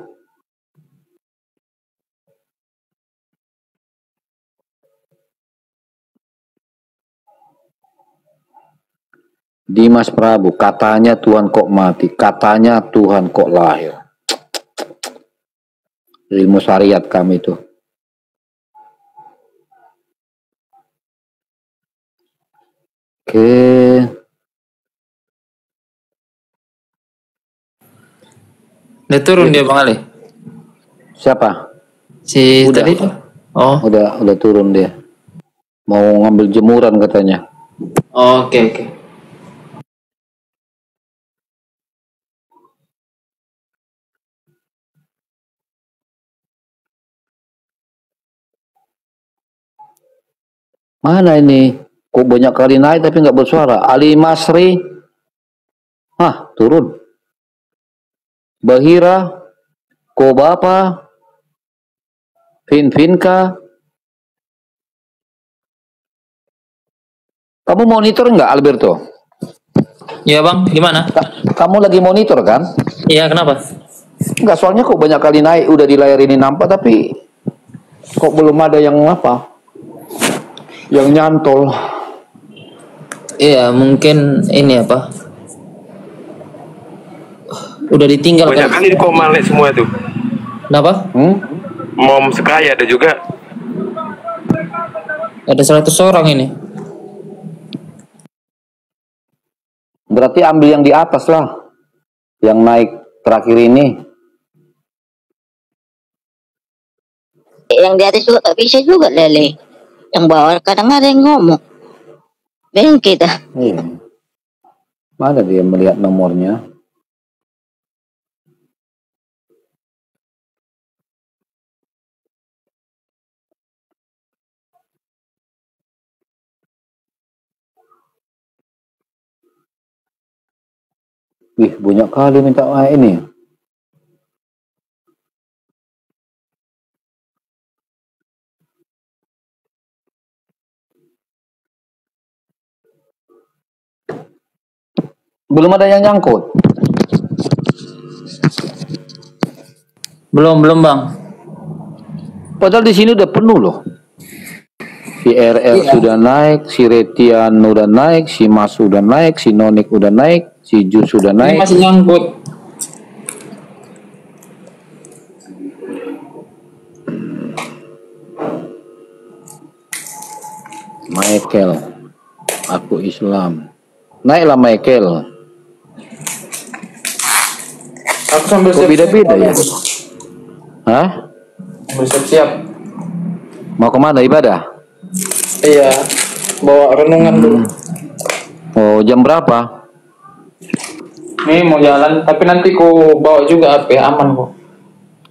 Dimas Prabu, katanya Tuhan kok mati, katanya Tuhan kok lahir. Ilmu syariat kami itu. Oke. Udah turun dia Bang Ali. Siapa? Si udah. tadi itu. Oh. Udah turun dia. Mau ngambil jemuran katanya. Oke. Mana ini? Kok banyak kali naik tapi nggak bersuara. Ali Masri. Turun. Bahira. Kobapa. Finka. Kamu monitor nggak Alberto? Iya Bang, gimana? Kamu lagi monitor kan? Iya, kenapa? Enggak, soalnya kok banyak kali naik udah di layar ini nampak tapi kok belum ada yang apa? Yang nyantol. Iya, mungkin ini apa? Udah ditinggal banyak kan? Kali di Komale semua itu. Kenapa? Mom sekaya ada juga. Ada 100 orang ini. Berarti ambil yang di atas lah. Yang naik terakhir ini. Yang di atas juga tak bisa juga lele. Yang bawah kadang ada yang ngomong. Bingung kita. Iya. Mana dia melihat nomornya? Wih, banyak kali minta ini. Belum ada yang nyangkut. Belum bang. Padahal di sini udah penuh loh. Si RR sudah naik, si Retian udah naik, si Mas udah naik, si Nonik udah naik, si Jus sudah Ini naik. masih nyangkut. Michael, aku Islam. Naiklah Michael. Aku sambil Kok beda-beda ya? Hah? Sambil siap-siap. Mau kemana ibadah? Iya. Bawa renungan dulu. Oh, jam berapa? Nih mau jalan, tapi nanti ku bawa juga HP, aman kok.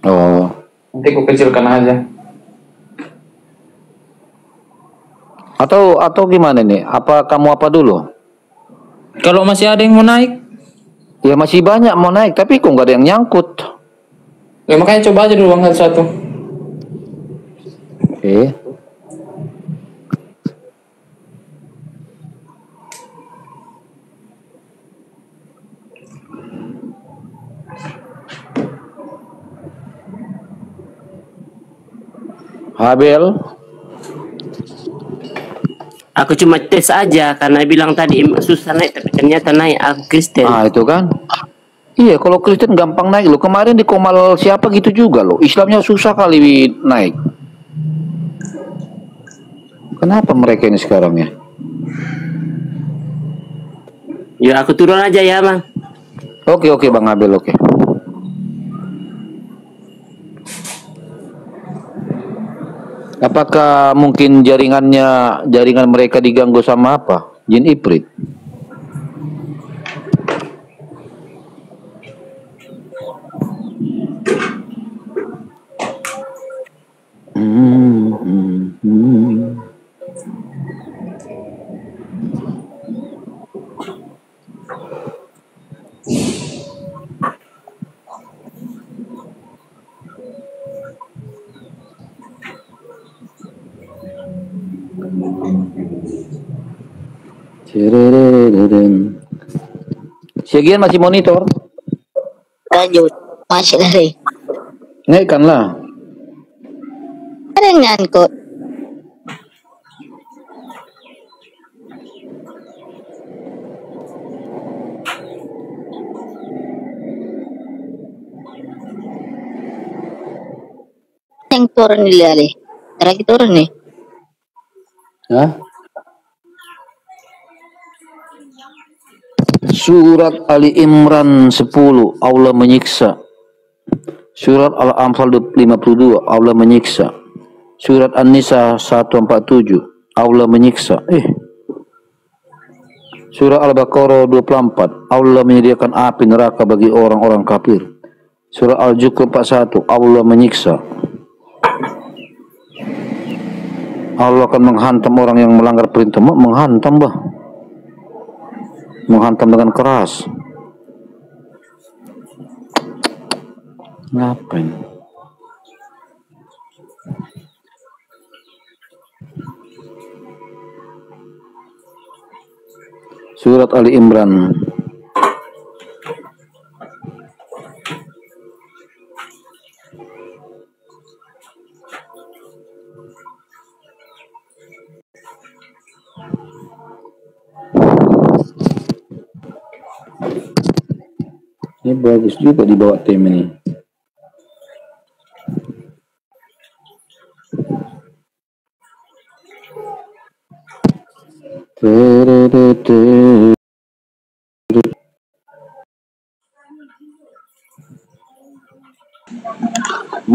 Oh. Nanti ku kecilkan aja. Atau gimana nih? Apa kamu apa dulu? Kalau masih ada yang mau naik, Ya masih banyak mau naik, tapi kok nggak ada yang nyangkut. ya makanya coba aja dulu bang satu. Oke. Habel. Aku cuma tes aja karena bilang tadi susah naik, tapi ternyata naik. Aku Kristen. Ah itu kan. Iya, kalau Kristen gampang naik loh. Kemarin di Komal siapa gitu juga loh. Islamnya susah kali naik. Kenapa mereka ini sekarang ya? Ya aku turun aja ya bang. Oke Bang Abel, oke. Apakah mungkin jaringan mereka diganggu sama apa? Jin Ifrit. Sekian masih monitor. Lanjut. Masih dari. Naikkanlah. Ada yang nyangkut. Yang turun nih lali. Lagi turun nih. Hah? Surat Ali Imran 10, Allah menyiksa. Surat Al-Anfal 52, Allah menyiksa. Surat An-Nisa 147, Allah menyiksa. Surat Al-Baqarah 24, Allah menyediakan api neraka bagi orang-orang kafir. Surat Al-Zukhruf 41, Allah menyiksa. Allah akan menghantam orang yang melanggar perintah. Menghantam bah. Menghantam dengan keras. Ngapain? Surat Ali Imran. Ini bagus juga dibawa tim ini.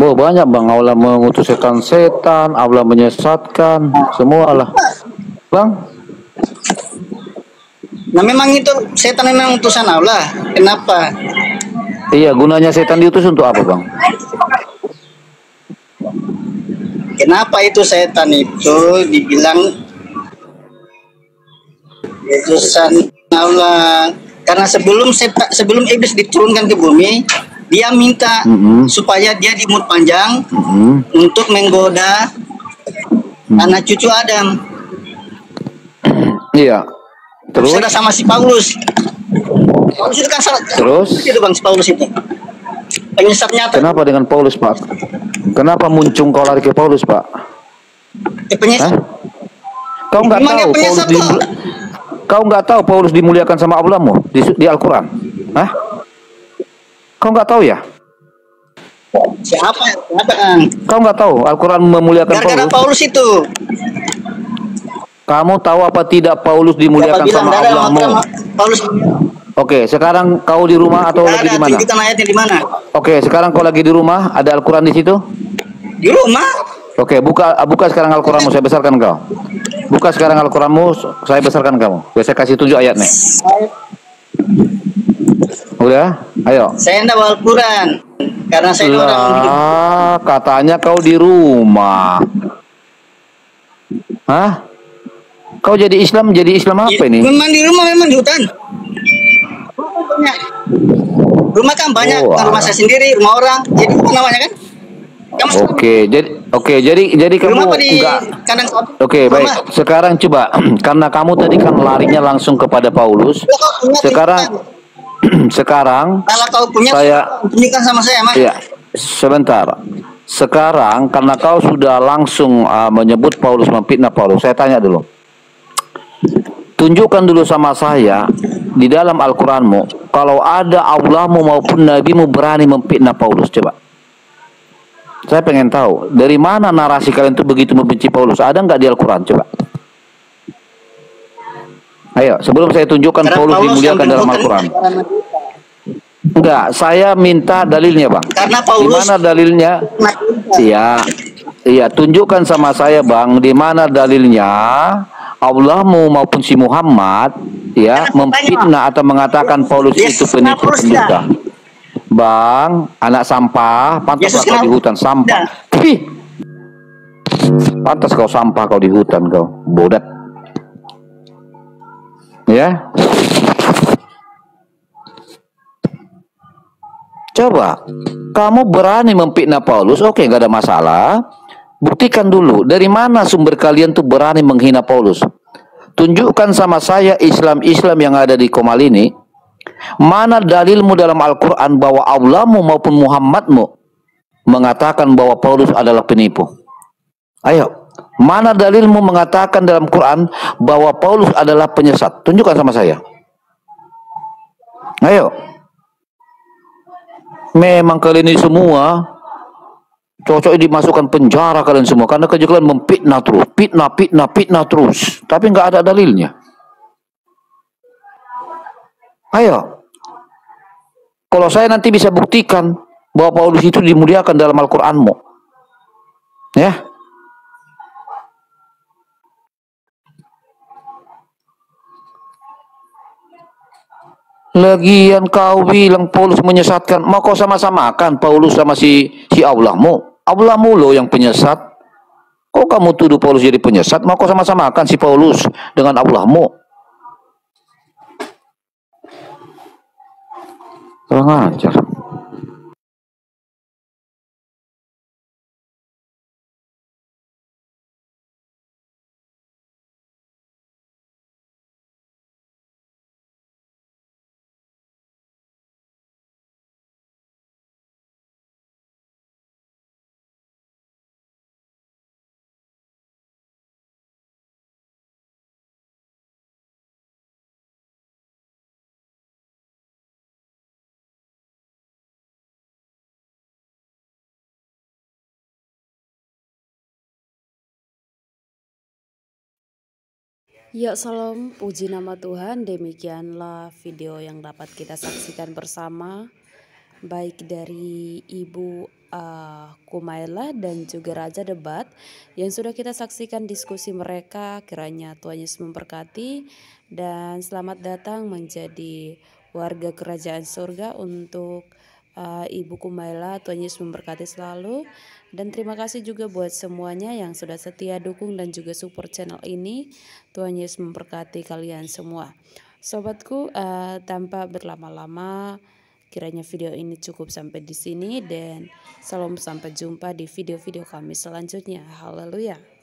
banyak bang. Allah mengutus setan-setan, Allah menyesatkan, semua lah. Bang, Nah memang itu setan memang utusan Allah. Kenapa? iya, gunanya setan diutus untuk apa bang? Kenapa itu setan itu dibilang utusan Allah? Karena sebelum iblis diturunkan ke bumi, dia minta supaya dia di umur panjang untuk menggoda anak cucu Adam. Iya. Terus? Sudah sama si Paulus. Paulus itu kan salah. Terus? Itu bang, si Paulus itu. Penyesat nyata. Kenapa dengan Paulus pak? Kenapa muncung kau lari ke Paulus pak? Penyesat. Kau nggak tahu Paulus kau nggak tahu Paulus dimuliakan sama Allahmu di Al-Quran? Hah? Kau nggak tahu ya? Siapa? Kau nggak tahu Al-Quran memuliakan Gara-gara Paulus itu. Kamu tahu apa tidak Paulus dimuliakan sama Allahmu? Paulus. Oke, sekarang kau di rumah atau lagi di mana? Tunjukkan ayatnya di mana? Oke, sekarang kau lagi di rumah, ada Al-Quran di situ? Di rumah. Oke, buka sekarang Al-Quranmu, saya besarkan kau. Buka sekarang Al-Quranmu, saya besarkan kamu. Saya kasih 7 ayat nih. Udah? Ayo. Saya enggak bawa Al-Quran karena saya orang. Katanya kau di rumah. Hah? Kau jadi Islam apa ini? Memang di rumah, memang di hutan. Rumah kan banyak, rumah saya sendiri, rumah orang. Jadi apa namanya kan? Jadi kamu enggak. Oke, baik. Sekarang coba karena kamu tadi kan larinya langsung kepada Paulus. Sekarang kalau kau punya tunjukkan sama saya, Mas. Iya, sebentar. Sekarang karena kau sudah langsung menyebut Paulus, memfitnah Paulus, saya tanya dulu. Tunjukkan dulu sama saya di dalam Al-Quranmu kalau ada Allahmu maupun Nabimu berani memfitnah Paulus, coba. Saya pengen tahu dari mana narasi kalian itu begitu membenci Paulus. Ada nggak di Al-Quran, coba. Ayo, sebelum saya tunjukkan Paulus dimuliakan dalam Al-Quran. Enggak, saya minta dalilnya, Bang. Karena Paulus. Di mana dalilnya? Iya, tunjukkan sama saya, Bang, di mana dalilnya Allahmu maupun si Muhammad memfitnah atau mengatakan Paulus itu penipu pendusta. Bang, anak sampah, pantas kau di hutan sampah. Pantas kau sampah, kau di hutan kau, bodat. Ya. Coba, kamu berani memfitnah Paulus, oke, nggak ada masalah. Buktikan dulu, dari mana sumber kalian tuh berani menghina Paulus. Tunjukkan sama saya Islam-Islam yang ada di Komal ini. Mana dalilmu dalam Al-Quran bahwa Allahmu maupun Muhammadmu mengatakan bahwa Paulus adalah penipu. Ayo, mana dalilmu mengatakan dalam Quran bahwa Paulus adalah penyesat. Tunjukkan sama saya. Ayo. Memang kalian ini semua cocok dimasukkan penjara kalian semua karena kerja kalian memfitnah terus, fitnah terus, tapi nggak ada dalilnya. Ayo, kalau saya nanti bisa buktikan bahwa Paulus itu dimuliakan dalam Al-Quranmu, ya. Lagian kau bilang Paulus menyesatkan, mau kau sama-samakan Paulus sama si Allahmu. Allahmu lo yang penyesat. Kok kamu tuduh Paulus jadi penyesat? Mau kau sama-samakan si Paulus dengan Allahmu? Kurang ajar. Ya salam, puji nama Tuhan. Demikianlah video yang dapat kita saksikan bersama, baik dari Ibu Kumaila dan juga Raja Debat yang sudah kita saksikan diskusi mereka. Kiranya Tuhan Yesus memberkati dan selamat datang menjadi warga kerajaan surga untuk Ibu Kumaila. Tuhan Yesus memberkati selalu. Dan terima kasih juga buat semuanya yang sudah setia dukung dan juga support channel ini. Tuhan Yesus memberkati kalian semua. Sobatku, tanpa berlama-lama, kiranya video ini cukup sampai di sini dan salam sampai jumpa di video-video kami selanjutnya. Haleluya.